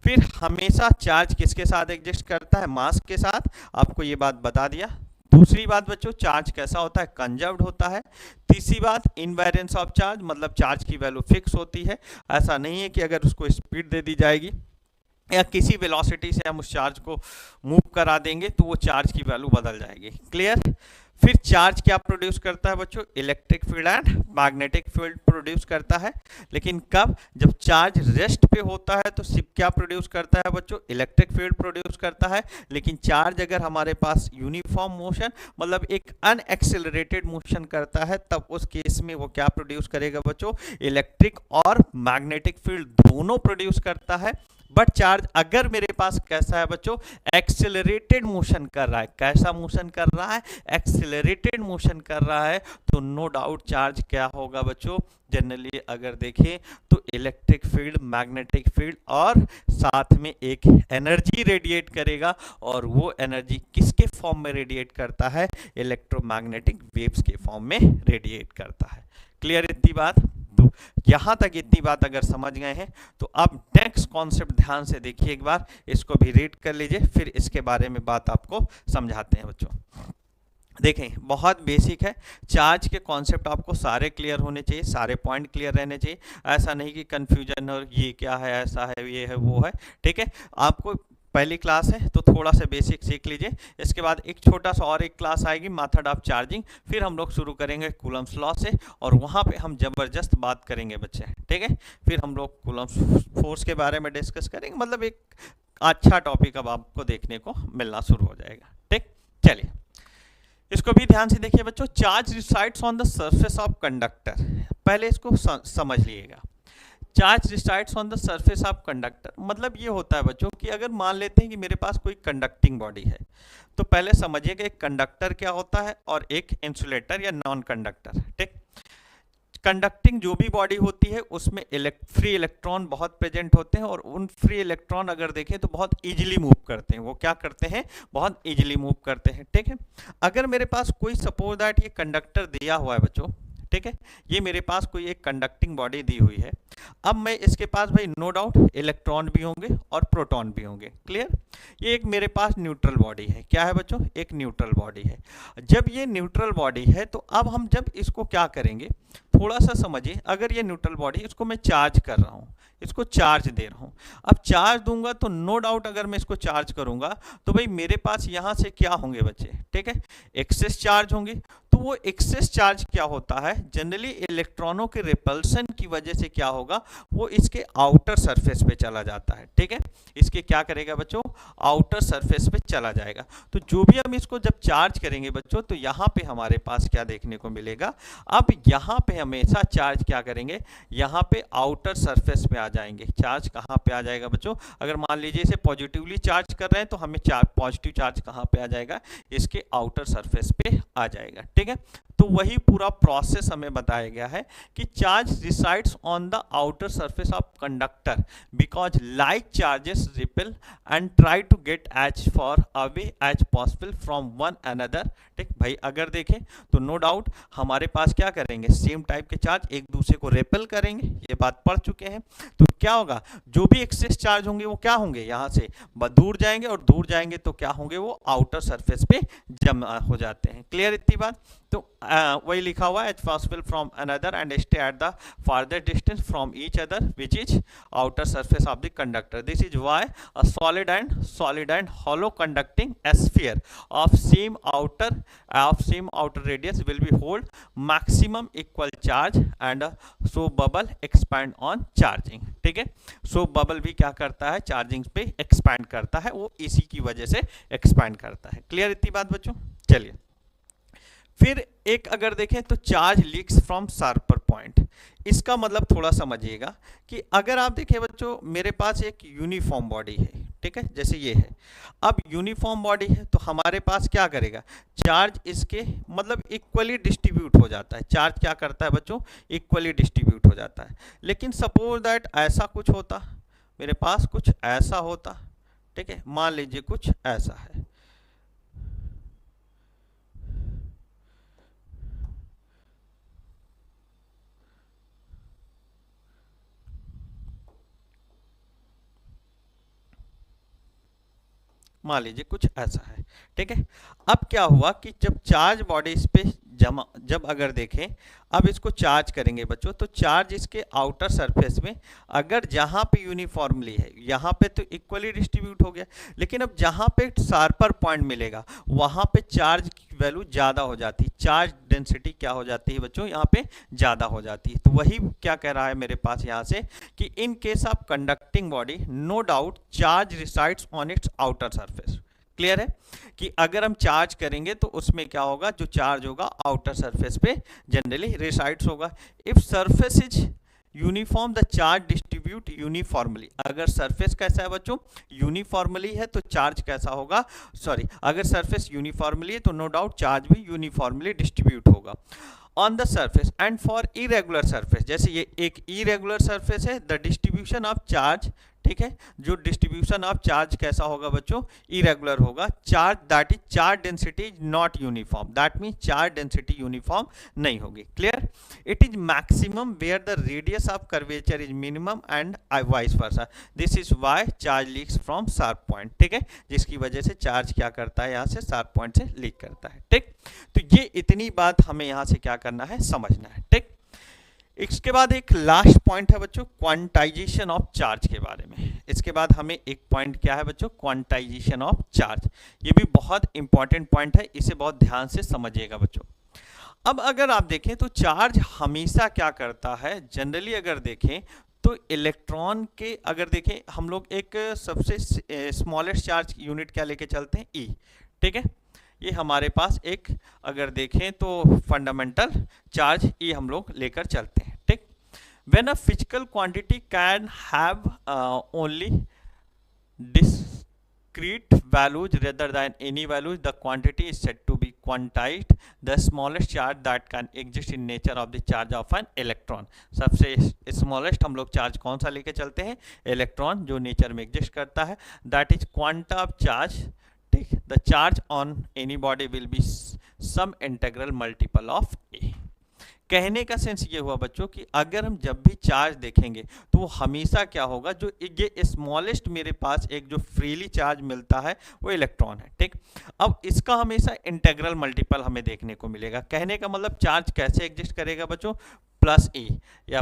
फिर हमेशा चार्ज किसके साथ एग्जिस्ट करता है, मास के साथ, आपको ये बात बता दिया। दूसरी बात बच्चों, चार्ज कैसा होता है, कंजर्व्ड होता है। तीसरी बात, इनवेरिएंस ऑफ चार्ज, मतलब चार्ज की वैल्यू फिक्स होती है, ऐसा नहीं है कि अगर उसको स्पीड दे दी जाएगी या किसी वेलोसिटी से हम उस चार्ज को मूव करा देंगे तो वो चार्ज की वैल्यू बदल जाएगी, क्लियर। फिर चार्ज क्या प्रोड्यूस करता है बच्चों, electric field and magnetic field produce करता है, लेकिन कब, जब चार्ज रेस्ट पे होता है तो सिर्फ क्या प्रोड्यूस करता है बच्चों, इलेक्ट्रिक फील्ड प्रोड्यूस करता है। लेकिन चार्ज अगर हमारे पास यूनिफॉर्म मोशन, मतलब एक अनएक्सेलरेटेड मोशन करता है, तब उस केस में वो क्या प्रोड्यूस करेगा बच्चों, इलेक्ट्रिक और मैग्नेटिक फील्ड दोनों प्रोड्यूस करता है। बट चार्ज अगर मेरे पास कैसा है बच्चों, एक्सेलरेटेड मोशन कर रहा है, कैसा मोशन कर रहा है, एक्सेलरेटेड मोशन कर रहा है, तो नो डाउट चार्ज क्या होगा बच्चों, जनरली अगर देखें तो इलेक्ट्रिक फील्ड, मैग्नेटिक फील्ड और साथ में एक एनर्जी रेडिएट करेगा, और वो एनर्जी किसके फॉर्म में रेडिएट करता है, इलेक्ट्रोमैग्नेटिक वेव्स के फॉर्म में रेडिएट करता है। क्लियर इतनी बात, तो यहां तक इतनी बात अगर समझ गए हैं तो अब नेक्स्ट कॉन्सेप्ट ध्यान से देखिए एक बार, इसको भी रीड कर लीजिए, फिर इसके बारे में बात आपको समझाते हैं बच्चों। देखें, बहुत बेसिक है, चार्ज के कॉन्सेप्ट आपको सारे क्लियर होने चाहिए, सारे पॉइंट क्लियर रहने चाहिए, ऐसा नहीं कि कंफ्यूजन और ये क्या है, ऐसा है, ये है, वो है, ठीक है। आपको पहली क्लास है तो थोड़ा सा बेसिक सीख लीजिए, इसके बाद एक छोटा सा और एक क्लास आएगी मेथड ऑफ चार्जिंग, फिर हम लोग शुरू करेंगे कूलम्स लॉ से, और वहाँ पे हम जबरदस्त बात करेंगे बच्चे, ठीक है। फिर हम लोग कूलम्स फोर्स के बारे में डिस्कस करेंगे, मतलब एक अच्छा टॉपिक अब आपको देखने को मिलना शुरू हो जाएगा, ठीक। चलिए इसको भी ध्यान से देखिए बच्चों, charge resides on the surface of conductor, पहले इसको समझ लीजिएगा। Charge resides on the surface of conductor, मतलब ये होता है बच्चों कि अगर मान लेते हैं कि मेरे पास कोई कंडक्टिंग बॉडी है, तो पहले समझिए कि एक कंडक्टर क्या होता है और एक इंसुलेटर या नॉन कंडक्टर, ठीक। कंडक्टिंग जो भी बॉडी होती है उसमें फ्री इलेक्ट्रॉन बहुत प्रेजेंट होते हैं, और उन फ्री इलेक्ट्रॉन अगर देखें तो बहुत इजीली मूव करते हैं, वो क्या करते हैं, बहुत इजीली मूव करते हैं, ठीक है। अगर मेरे पास कोई सपोज दैट ये कंडक्टर दिया हुआ है बच्चों, ठीक है, ये मेरे पास कोई एक कंडक्टिंग बॉडी दी हुई है, अब मैं इसके पास भाई नो डाउट इलेक्ट्रॉन भी होंगे और प्रोटॉन भी होंगे, क्लियर। ये एक मेरे पास न्यूट्रल बॉडी है, क्या है बच्चों, एक न्यूट्रल बॉडी है। जब ये न्यूट्रल बॉडी है तो अब हम जब इसको क्या करेंगे, थोड़ा सा समझिए, अगर ये न्यूट्रल बॉडी, इसको मैं चार्ज कर रहा हूँ, इसको चार्ज दे रहा हूं। अब चार्ज दूंगा तो नो डाउट अगर मैं इसको चार्ज करूंगा तो भाई मेरे पास यहां से क्या होंगे बच्चे, ठीक है, एक्सेस चार्ज होंगे। तो वो एक्सेस चार्ज क्या होता है, जनरली इलेक्ट्रॉनों के रिपल्सन की वजह से क्या होगा, वो इसके आउटर सरफेस पे चला जाता है, ठीक है, इसके क्या करेगा बच्चों, आउटर सरफेस पे चला जाएगा। तो जो भी हम इसको जब चार्ज करेंगे बच्चों तो यहाँ पे हमारे पास क्या देखने को मिलेगा, अब यहाँ पे हमेशा चार्ज क्या करेंगे, यहाँ पे आउटर सरफेस पे आ जाएंगे। चार्ज कहाँ पे आ जाएगा बच्चों, अगर मान लीजिए इसे पॉजिटिवली चार्ज कर रहे हैं तो हमें पॉजिटिव चार्ज कहाँ पे आ जाएगा, इसके आउटर सरफेस पे आ जाएगा, ठीक है। तो वही पूरा प्रोसेस हमें बताया गया है कि charge resides on the outer surface of conductor because like charges repel and try to get as far away as possible from one another, ठीक भाई। अगर देखें तो नो डाउट हमारे पास क्या करेंगे, सेम टाइप के चार्ज एक दूसरे को रेपेल करेंगे, ये बात पढ़ चुके हैं। तो क्या होगा, जो भी एक्सेस चार्ज होंगे वो क्या होंगे, यहाँ से दूर जाएंगे, और दूर जाएंगे तो क्या होंगे, वो आउटर सरफेस पे जमा हो जाते हैं। क्लियर इतनी बात। तो वही लिखा हुआ है, as possible from another and stay at the farther distance from each other which is outer surface of the conductor. This is why a solid and hollow conducting sphere of same outer radius will be hold maximum equal charge and so bubble expand on charging, ठीक है। so bubble भी क्या करता है, charging पे expand करता है, वो इसी की वजह से एक्सपैंड करता है। क्लियर इतनी बात बच्चों। चलिए फिर एक अगर देखें तो charge leaks from sharper point, इसका मतलब थोड़ा समझिएगा कि अगर आप देखें बच्चों मेरे पास एक यूनिफॉर्म बॉडी है, ठीक है, जैसे ये है। अब यूनिफॉर्म बॉडी है तो हमारे पास क्या करेगा, चार्ज इसके मतलब इक्वली डिस्ट्रीब्यूट हो जाता है। चार्ज क्या करता है बच्चों, इक्वली डिस्ट्रीब्यूट हो जाता है। लेकिन सपोज दैट ऐसा कुछ होता, मेरे पास कुछ ऐसा होता, ठीक है, मान लीजिए कुछ ऐसा है, मान लीजिए कुछ ऐसा है, ठीक है। अब क्या हुआ कि जब चार्ज बॉडी इस पे जब अगर देखें, अब इसको चार्ज करेंगे बच्चों तो चार्ज इसके आउटर सरफेस में अगर जहां पे यूनिफॉर्मली है, यहाँ पे तो इक्वली डिस्ट्रीब्यूट हो गया, लेकिन अब जहां पे शार्पर पॉइंट मिलेगा वहां पे चार्ज की वैल्यू ज़्यादा हो जाती है, चार्ज डेंसिटी क्या हो जाती है बच्चों, यहाँ पे ज़्यादा हो जाती है। तो वही क्या कह रहा है मेरे पास यहाँ से कि in case of conducting body no doubt charge resides on its outer surface. Clear है कि अगर हम चार्ज करेंगे तो उसमें क्या होगा, जो चार्ज होगा आउटर सरफेस पे जनरली रिसाइड्स होगा। If surface is uniform the charge distribute uniformly, अगर सरफेस कैसा है बच्चों, यूनिफॉर्मली है तो चार्ज कैसा होगा, सॉरी अगर सरफेस यूनिफॉर्मली है तो नो डाउट चार्ज भी यूनिफॉर्मली डिस्ट्रीब्यूट होगा on the surface. And for irregular surface, जैसे ये एक इरेगुलर सरफेस है, द डिस्ट्रीब्यूशन ऑफ चार्ज, ठीक है, जो डिस्ट्रीब्यूशन ऑफ चार्ज कैसा होगा बच्चों, इरेगुलर होगा। Charge that is charge density is not uniform, that mean charge density uniform नहीं होगी। Clear. It is maximum where the radius of curvature is minimum and vice versa, this is why charge leaks from sharp point, ठीक है, जिसकी वजह से charge क्या करता है, यहाँ से शार्प पॉइंट से लीक करता है, ठीक। तो ये इतनी बात हमें यहाँ से क्या करना है, समझना है, ठीक। इसके बाद एक लास्ट पॉइंट है बच्चों, क्वांटाइजेशन ऑफ चार्ज के बारे में। इसके बाद हमें एक पॉइंट क्या है बच्चों, क्वांटाइजेशन ऑफ चार्ज। ये भी बहुत इंपॉर्टेंट पॉइंट है, इसे बहुत ध्यान से समझिएगा बच्चों। अब अगर आप देखें तो चार्ज हमेशा क्या करता है, जनरली अगर देखें तो इलेक्ट्रॉन के अगर देखें हम लोग एक सबसे स्मॉलेस्ट चार्ज यूनिट क्या लेके चलते हैं, ई, ठीक है। ये हमारे पास एक अगर देखें तो फंडामेंटल चार्ज ये हम लोग लेकर चलते हैं, ठीक। When a physical quantity can have only discrete values rather than any values, the quantity is said to be quantised. The smallest charge that can exist in nature of the charge of an electron, सबसे smallest हम लोग charge कौन सा लेके चलते हैं, electron, जो nature में एग्जिस्ट करता है, that is quanta of charge, ठीक। The charge on any body will be some integral multiple of e. कहने का सेंस ये हुआ बच्चों कि अगर हम जब भी चार्ज देखेंगे तो वो हमेशा क्या होगा, जो ये स्मॉलेस्ट मेरे पास एक जो फ्रीली चार्ज मिलता है वो इलेक्ट्रॉन है, ठीक। अब इसका हमेशा इंटीग्रल मल्टीपल हमें देखने को मिलेगा। कहने का मतलब चार्ज कैसे एग्जिस्ट करेगा बच्चों, प्लस ए या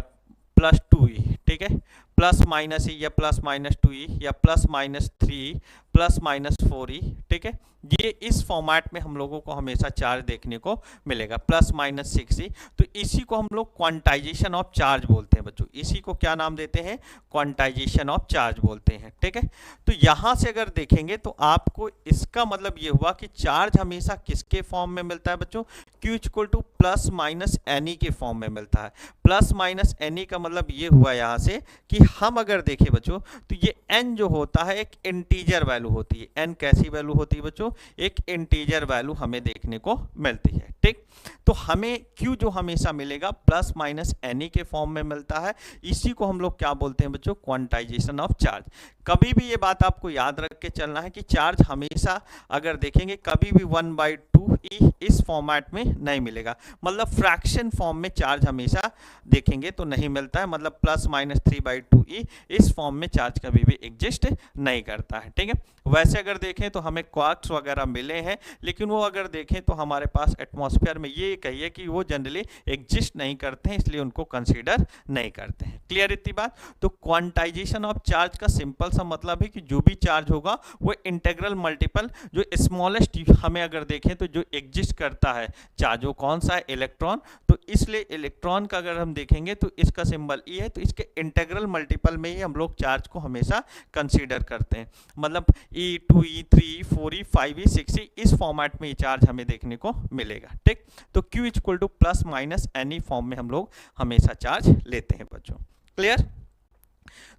प्लस 2e, ठीक है, प्लस माइनस ई या प्लस माइनस 2e या plus minus 3e plus minus 4e, ठीक है। ये इस फॉर्मेट में हम लोगों को हमेशा चार्ज देखने को मिलेगा, प्लस माइनस 6e। तो इसी को हम लोग क्वांटाइजेशन ऑफ चार्ज बोलते हैं बच्चों, इसी को क्या नाम देते हैं, क्वांटाइजेशन ऑफ चार्ज बोलते हैं, ठीक है। तो यहां से अगर देखेंगे तो आपको इसका मतलब ये हुआ कि चार्ज हमेशा किसके फॉर्म में मिलता है बच्चों, Q equal to plus minus n के फॉर्म में मिलता है। प्लस माइनस एन का मतलब ये हुआ यहां से कि हम अगर देखें बच्चों तो ये n जो होता है एक इंटीजर वैल्यू होती है। n कैसी वैल्यू होती है बच्चों, एक इंटीजर वैल्यू हमें देखने को मिलती है, ठीक। तो हमें Q जो हमेशा मिलेगा प्लस माइनस एन के फॉर्म में मिलता है। इसी को हम लोग क्या बोलते हैं बच्चों, क्वांटाइजेशन ऑफ चार्ज। कभी भी ये बात आपको याद रख के चलना है कि चार्ज हमेशा अगर देखेंगे कभी भी 1/2e इस फॉर्मेट में नहीं मिलेगा, मतलब फ्रैक्शन फॉर्म में चार्ज हमेशा देखेंगे तो नहीं मिलता है, मतलब प्लस माइनस 3/2e इस फॉर्म में चार्ज कभी भी एग्जिस्ट नहीं करता है, ठीक है। वैसे अगर देखें तो हमें क्वार्क्स वगैरह मिले हैं, लेकिन वो अगर देखें तो हमारे पास एटमॉस्फेयर में ये कहिए कि वो जनरली एग्जिस्ट नहीं करते हैं, इसलिए उनको कंसीडर नहीं करते हैं। क्लियर इतनी बात। तो क्वांटाइजेशन ऑफ चार्ज का सिंपल सा मतलब है कि जो भी चार्ज होगा वो इंटीग्रल मल्टीपल जो स्मॉलेस्ट हमें अगर देखें तो जो एग्जिस्ट करता है चार्ज वो कौन सा है, इलेक्ट्रॉन। तो इसलिए इलेक्ट्रॉन का अगर हम देखेंगे तो इसका सिंबल ई है, तो इसके इंटीग्रल मल्टीपल में ही हम लोग चार्ज को हमेशा कंसीडर करते हैं, मतलब E2 E3 4e 5e 6e इस फॉर्मेट में ये चार्ज हमें देखने को मिलेगा, ठीक। तो Q equal to plus minus any form में हम लोग हमेशा चार्ज लेते हैं बच्चों। क्लियर।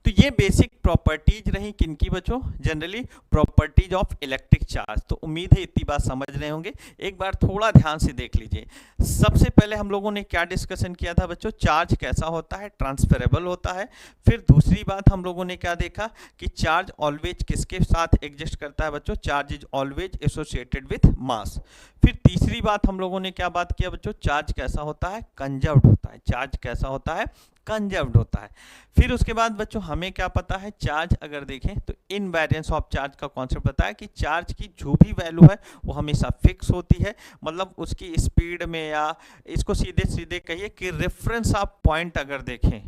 तो ये बेसिक प्रॉपर्टीज रही किनकी बच्चों, generally properties of electric charge. तो उम्मीद है इतनी बात समझ रहे होंगे। एक बार थोड़ा ध्यान से देख लीजिए। सबसे पहले हम लोगों ने क्या डिस्कशन किया था बच्चों, चार्ज कैसा होता है, ट्रांसफरेबल होता है। फिर दूसरी बात हम लोगों ने क्या देखा कि चार्ज ऑलवेज किसके साथ एग्जिस्ट करता है बच्चों, charge is always associated with mass. फिर तीसरी बात हम लोगों ने क्या बात किया बच्चों, चार्ज कैसा होता है, कंजर्व्ड होता है। चार्ज कैसा होता है, कंजर्व्ड होता है। फिर उसके बाद बच्चों हमें क्या पता है, चार्ज अगर देखें तो इनवेरिएंस ऑफ चार्ज का कॉन्सेप्ट पता है कि चार्ज की जो भी वैल्यू है वो हमेशा फिक्स होती है, मतलब उसकी स्पीड में, या इसको सीधे सीधे कहिए कि रेफरेंस ऑफ पॉइंट अगर देखें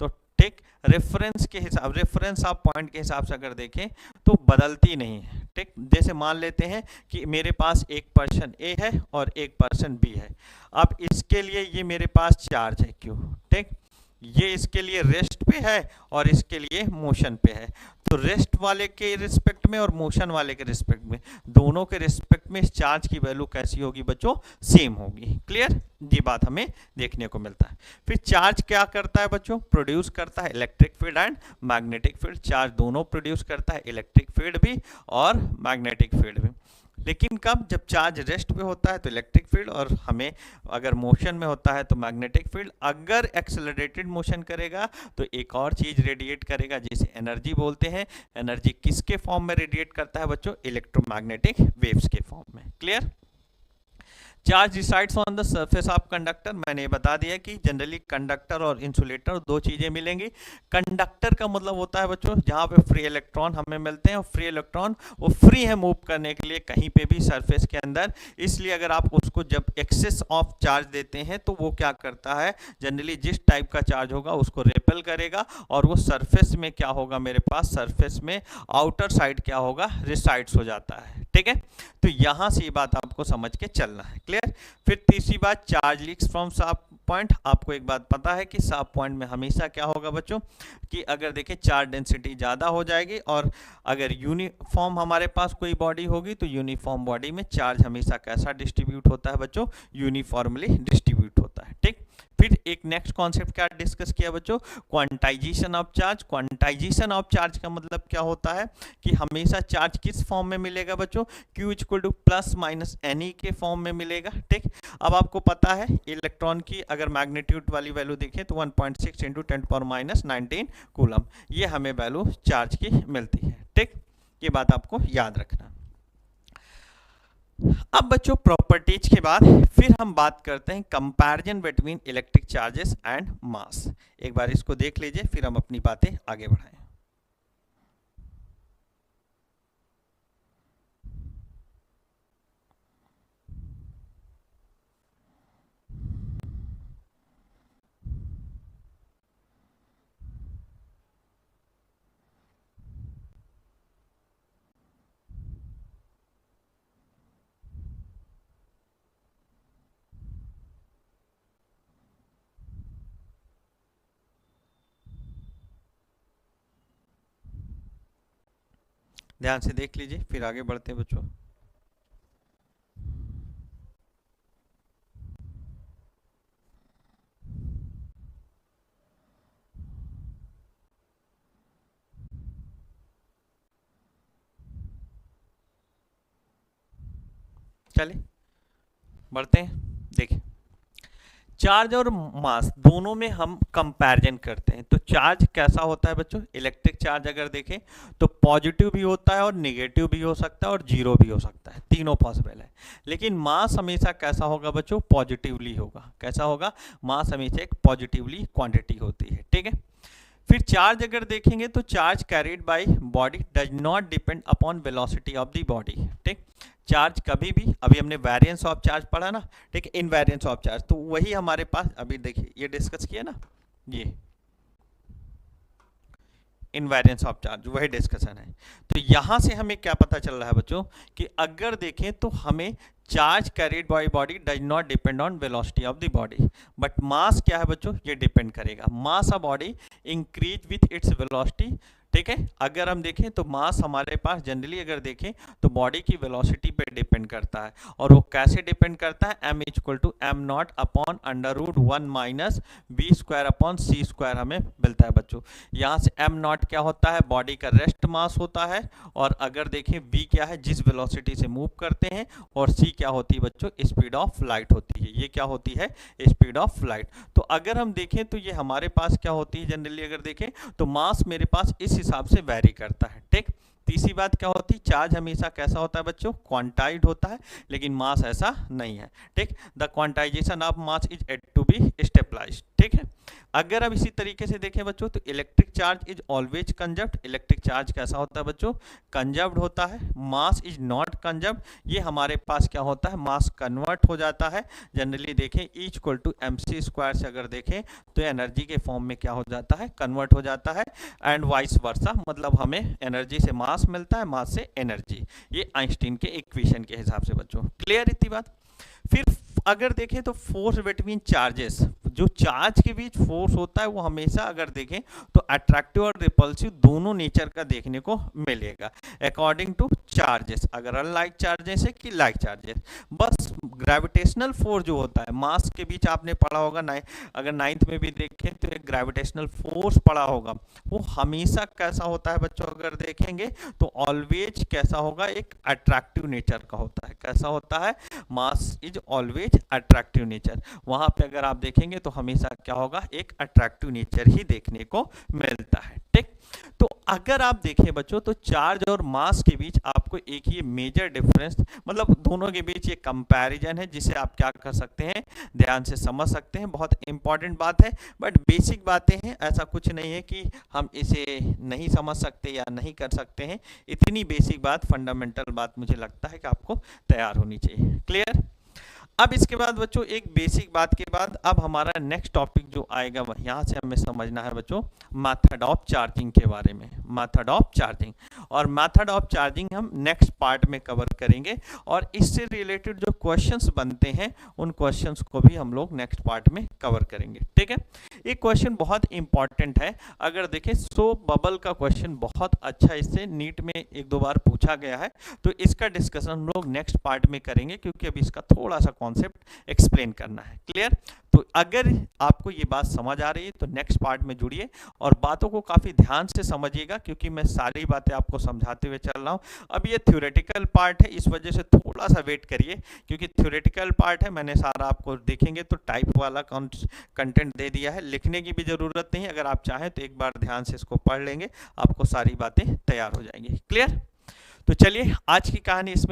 तो ठीक, रेफरेंस ऑफ पॉइंट के हिसाब से अगर देखें तो बदलती नहीं है, ठीक। जैसे मान लेते हैं कि मेरे पास एक पर्सन ए है और एक पर्सन बी है। अब इसके लिए ये मेरे पास चार्ज है Q, ठीक। ये इसके लिए रेस्ट पे है और इसके लिए मोशन पे है। तो रेस्ट वाले के रिस्पेक्ट में और मोशन वाले के रिस्पेक्ट में, दोनों के रिस्पेक्ट में इस चार्ज की वैल्यू कैसी होगी बच्चों, सेम होगी। क्लियर, ये बात हमें देखने को मिलता है। फिर चार्ज क्या करता है बच्चों, प्रोड्यूस करता है electric field and magnetic field. Charge दोनों प्रोड्यूस करता है, इलेक्ट्रिक फील्ड भी और मैग्नेटिक फील्ड भी। लेकिन कब, जब चार्ज रेस्ट पे होता है तो इलेक्ट्रिक फील्ड, और हमें अगर मोशन में होता है तो मैग्नेटिक फील्ड। अगर एक्सेलरेटेड मोशन करेगा तो एक और चीज रेडिएट करेगा जिसे एनर्जी बोलते हैं। एनर्जी किसके फॉर्म में रेडिएट करता है बच्चों, इलेक्ट्रोमैग्नेटिक वेव्स के फॉर्म में। Clear. Charge resides on the surface of conductor. मैंने ये बता दिया कि जनरली कंडक्टर और इंसुलेटर दो चीजें मिलेंगी। कंडक्टर का मतलब होता है बच्चों जहां पे फ्री इलेक्ट्रॉन हमें मिलते हैं, और फ्री इलेक्ट्रॉन वो फ्री है मूव करने के लिए कहीं पे भी सरफेस के अंदर। इसलिए अगर आप उसको जब एक्सेस ऑफ चार्ज देते हैं तो वो क्या करता है, जनरली जिस टाइप का चार्ज होगा उसको रेपेल करेगा, और वो सरफेस में क्या होगा, मेरे पास सरफेस में आउटर साइड क्या होगा, रिसाइड्स हो जाता है, ठीक है। तो यहां से ये बात आपको समझ के चलना है। क्लियर। फिर तीसरी बात, चार्ज लीक्स फ्रॉम सब पॉइंट। आपको एक बात पता है कि सब पॉइंट में हमेशा क्या होगा बच्चों, कि अगर देखें चार्ज डेंसिटी ज़्यादा हो जाएगी, और अगर यूनिफॉर्म हमारे पास कोई बॉडी होगी तो यूनिफॉर्म बॉडी में चार्ज हमेशा कैसा डिस्ट्रीब्यूट होता है बच्चों, यूनिफॉर्मली डिस्ट्रीब्यूट होता है, ठीक। फिर एक नेक्स्ट कॉन्सेप्ट क्या डिस्कस किया बच्चों, quantization of charge. Quantization of charge का मतलब क्या होता है कि हमेशा चार्ज किस फॉर्म में मिलेगा बच्चों, Q equal to plus minus any के फॉर्म में मिलेगा, ठीक। अब आपको पता है इलेक्ट्रॉन की अगर मैग्नीट्यूड वाली वैल्यू देखें तो 1.6 इंटू 10⁻19 कूलम, ये हमें वैल्यू चार्ज की मिलती है, ठीक। ये बात आपको याद रखना। अब बच्चों प्रॉपर्टीज के बाद फिर हम बात करते हैं comparison between electric charges and mass. एक बार इसको देख लीजिए, फिर हम अपनी बातें आगे बढ़ाएं। ध्यान से देख लीजिए, फिर आगे बढ़ते हैं बच्चों। चलिए बढ़ते हैं। देखिए, चार्ज और मास दोनों में हम कंपैरिजन करते हैं। तो चार्ज कैसा होता है बच्चों? इलेक्ट्रिक चार्ज अगर देखें तो पॉजिटिव भी होता है और निगेटिव भी हो सकता है और जीरो भी हो सकता है, तीनों पॉसिबल है। लेकिन मास हमेशा कैसा होगा बच्चों? पॉजिटिवली होगा। कैसा होगा? मास हमेशा एक पॉजिटिवली क्वांटिटी होती है, ठीक है। फिर चार्ज अगर देखेंगे तो charge carried by body does not depend upon velocity of the body, ठीक। चार्ज कभी भी, अभी हमने वेरिएंस ऑफ चार्ज पढ़ा ना, ठीक है, इनवेरिएंस ऑफ चार्ज, तो वही हमारे पास अभी देखिए ये डिस्कस किया ना, ये इनवेरिएंस ऑफ चार्ज वही डिस्कशन है। तो यहां से हमें क्या पता चल रहा है बच्चों कि अगर देखें तो हमें charge carried by body does not depend on velocity of the body, but mass क्या है बच्चों? ये डिपेंड करेगा। Mass of body increase with its velocity, ठीक है। अगर हम देखें तो मास हमारे पास जनरली अगर देखें तो बॉडी की वेलोसिटी पे डिपेंड करता है, और वो कैसे डिपेंड करता है? m equal to m naught upon under root 1 minus v square upon c square हमें मिलता है बच्चों। यहाँ से m नॉट क्या होता है? बॉडी का रेस्ट मास होता है, और अगर देखें v क्या है? जिस वेलोसिटी से मूव करते हैं, और c क्या होती है बच्चों? स्पीड ऑफ लाइट होती है। ये क्या होती है? Speed of light. तो अगर हम देखें तो ये हमारे पास क्या होती है जनरली अगर देखें तो मास मेरे पास इस हिसाब से वैरी करता है, ठीक। तीसरी बात क्या होती है? चार्ज हमेशा कैसा होता है बच्चों? क्वांटाइज्ड होता है, लेकिन मास ऐसा नहीं है, ठीक। The quantisation of mass is yet to be stabilised, ठीक है। अगर अब इसी तरीके से देखें बच्चों तो electric charge is always conserved. Electric charge कैसा होता है बच्चों? कंजर्व्ड होता है। मास इज नॉट कंजर्व्ड, ये हमारे पास क्या होता है? मास कन्वर्ट हो जाता है। जनरली देखें E equal to m c square से अगर देखें तो एनर्जी के फॉर्म में क्या हो जाता है? कन्वर्ट हो जाता है, एंड वाइस वर्सा, मतलब हमें एनर्जी से मास मिलता है, मास से एनर्जी। ये आइंस्टीन के इक्वेशन के हिसाब से बच्चों। क्लियर इतनी बात? फिर अगर देखें तो फोर्स बिटवीन चार्जेस, जो चार्ज के बीच फोर्स होता है वो हमेशा अगर देखें तो अट्रैक्टिव और रिपल्सिव दोनों नेचर का देखने को मिलेगा अकॉर्डिंग टू चार्जेस। अगर अनलाइक चार्जेस है कि लाइक चार्जेस, बस ग्रेविटेशनल फोर्स जो होता है मास के बीच आपने पढ़ा होगा, अगर 9th में भी देखें तो एक ग्रेविटेशनल फोर्स पढ़ा होगा, वो हमेशा कैसा होता है बच्चों? अगर देखेंगे तो ऑलवेज कैसा होगा? एक अट्रैक्टिव नेचर का होता है। कैसा होता है? Mass is always attractive nature. वहां पे अगर आप देखेंगे तो हमेशा क्या होगा? एक अट्रैक्टिव नेचर ही देखने को मिलता है, ठीक। तो अगर आप देखें बच्चों तो चार्ज और मास के बीच आपको एक ये मेजर डिफरेंस, मतलब दोनों के बीच ये कंपैरिजन है, जिसे आप क्या कर सकते हैं? ध्यान से समझ सकते हैं। बहुत इंपॉर्टेंट बात है, बट बेसिक बातें हैं, ऐसा कुछ नहीं है कि हम इसे नहीं समझ सकते या नहीं कर सकते हैं। इतनी बेसिक बात, फंडामेंटल बात मुझे लगता है कि आपको तैयार होनी चाहिए। क्लियर? अब इसके बाद बच्चों एक बेसिक बात के बाद अब हमारा नेक्स्ट टॉपिक जो आएगा वह यहाँ से हमें समझना है बच्चों मेथड ऑफ चार्जिंग के बारे में। मेथड ऑफ चार्जिंग, और मेथड ऑफ चार्जिंग हम नेक्स्ट पार्ट में कवर करेंगे, और इससे रिलेटेड जो क्वेश्चंस बनते हैं उन क्वेश्चंस को भी हम लोग नेक्स्ट पार्ट में कवर करेंगे, ठीक है। ये क्वेश्चन बहुत इंपॉर्टेंट है। अगर देखें सो बबल का क्वेश्चन बहुत अच्छा, इससे नीट में 1-2 बार पूछा गया है, तो इसका डिस्कशन हम लोग नेक्स्ट पार्ट में करेंगे, क्योंकि अभी इसका थोड़ा सा कॉन्सेप्ट एक्सप्लेन करना है। क्लियर? तो अगर आपको ये बात समझ आ रही है तो नेक्स्ट पार्ट में जुड़िए, और बातों को काफी ध्यान से समझिएगा, क्योंकि मैं सारी बातें आपको समझाते हुए चल रहा हूं। अब ये थ्योरेटिकल पार्ट है, इस वजह से थोड़ा सा वेट करिए, क्योंकि थ्योरेटिकल पार्ट है। मैंने सारा आपको देखेंगे तो टाइप वाला कंटेंट दे दिया है, लिखने की भी जरूरत नहीं। अगर आप चाहें तो एक बार ध्यान से इसको पढ़ लेंगे, आपको सारी बातें तैयार हो जाएंगी। क्लियर? तो चलिए आज की कहानी इसमें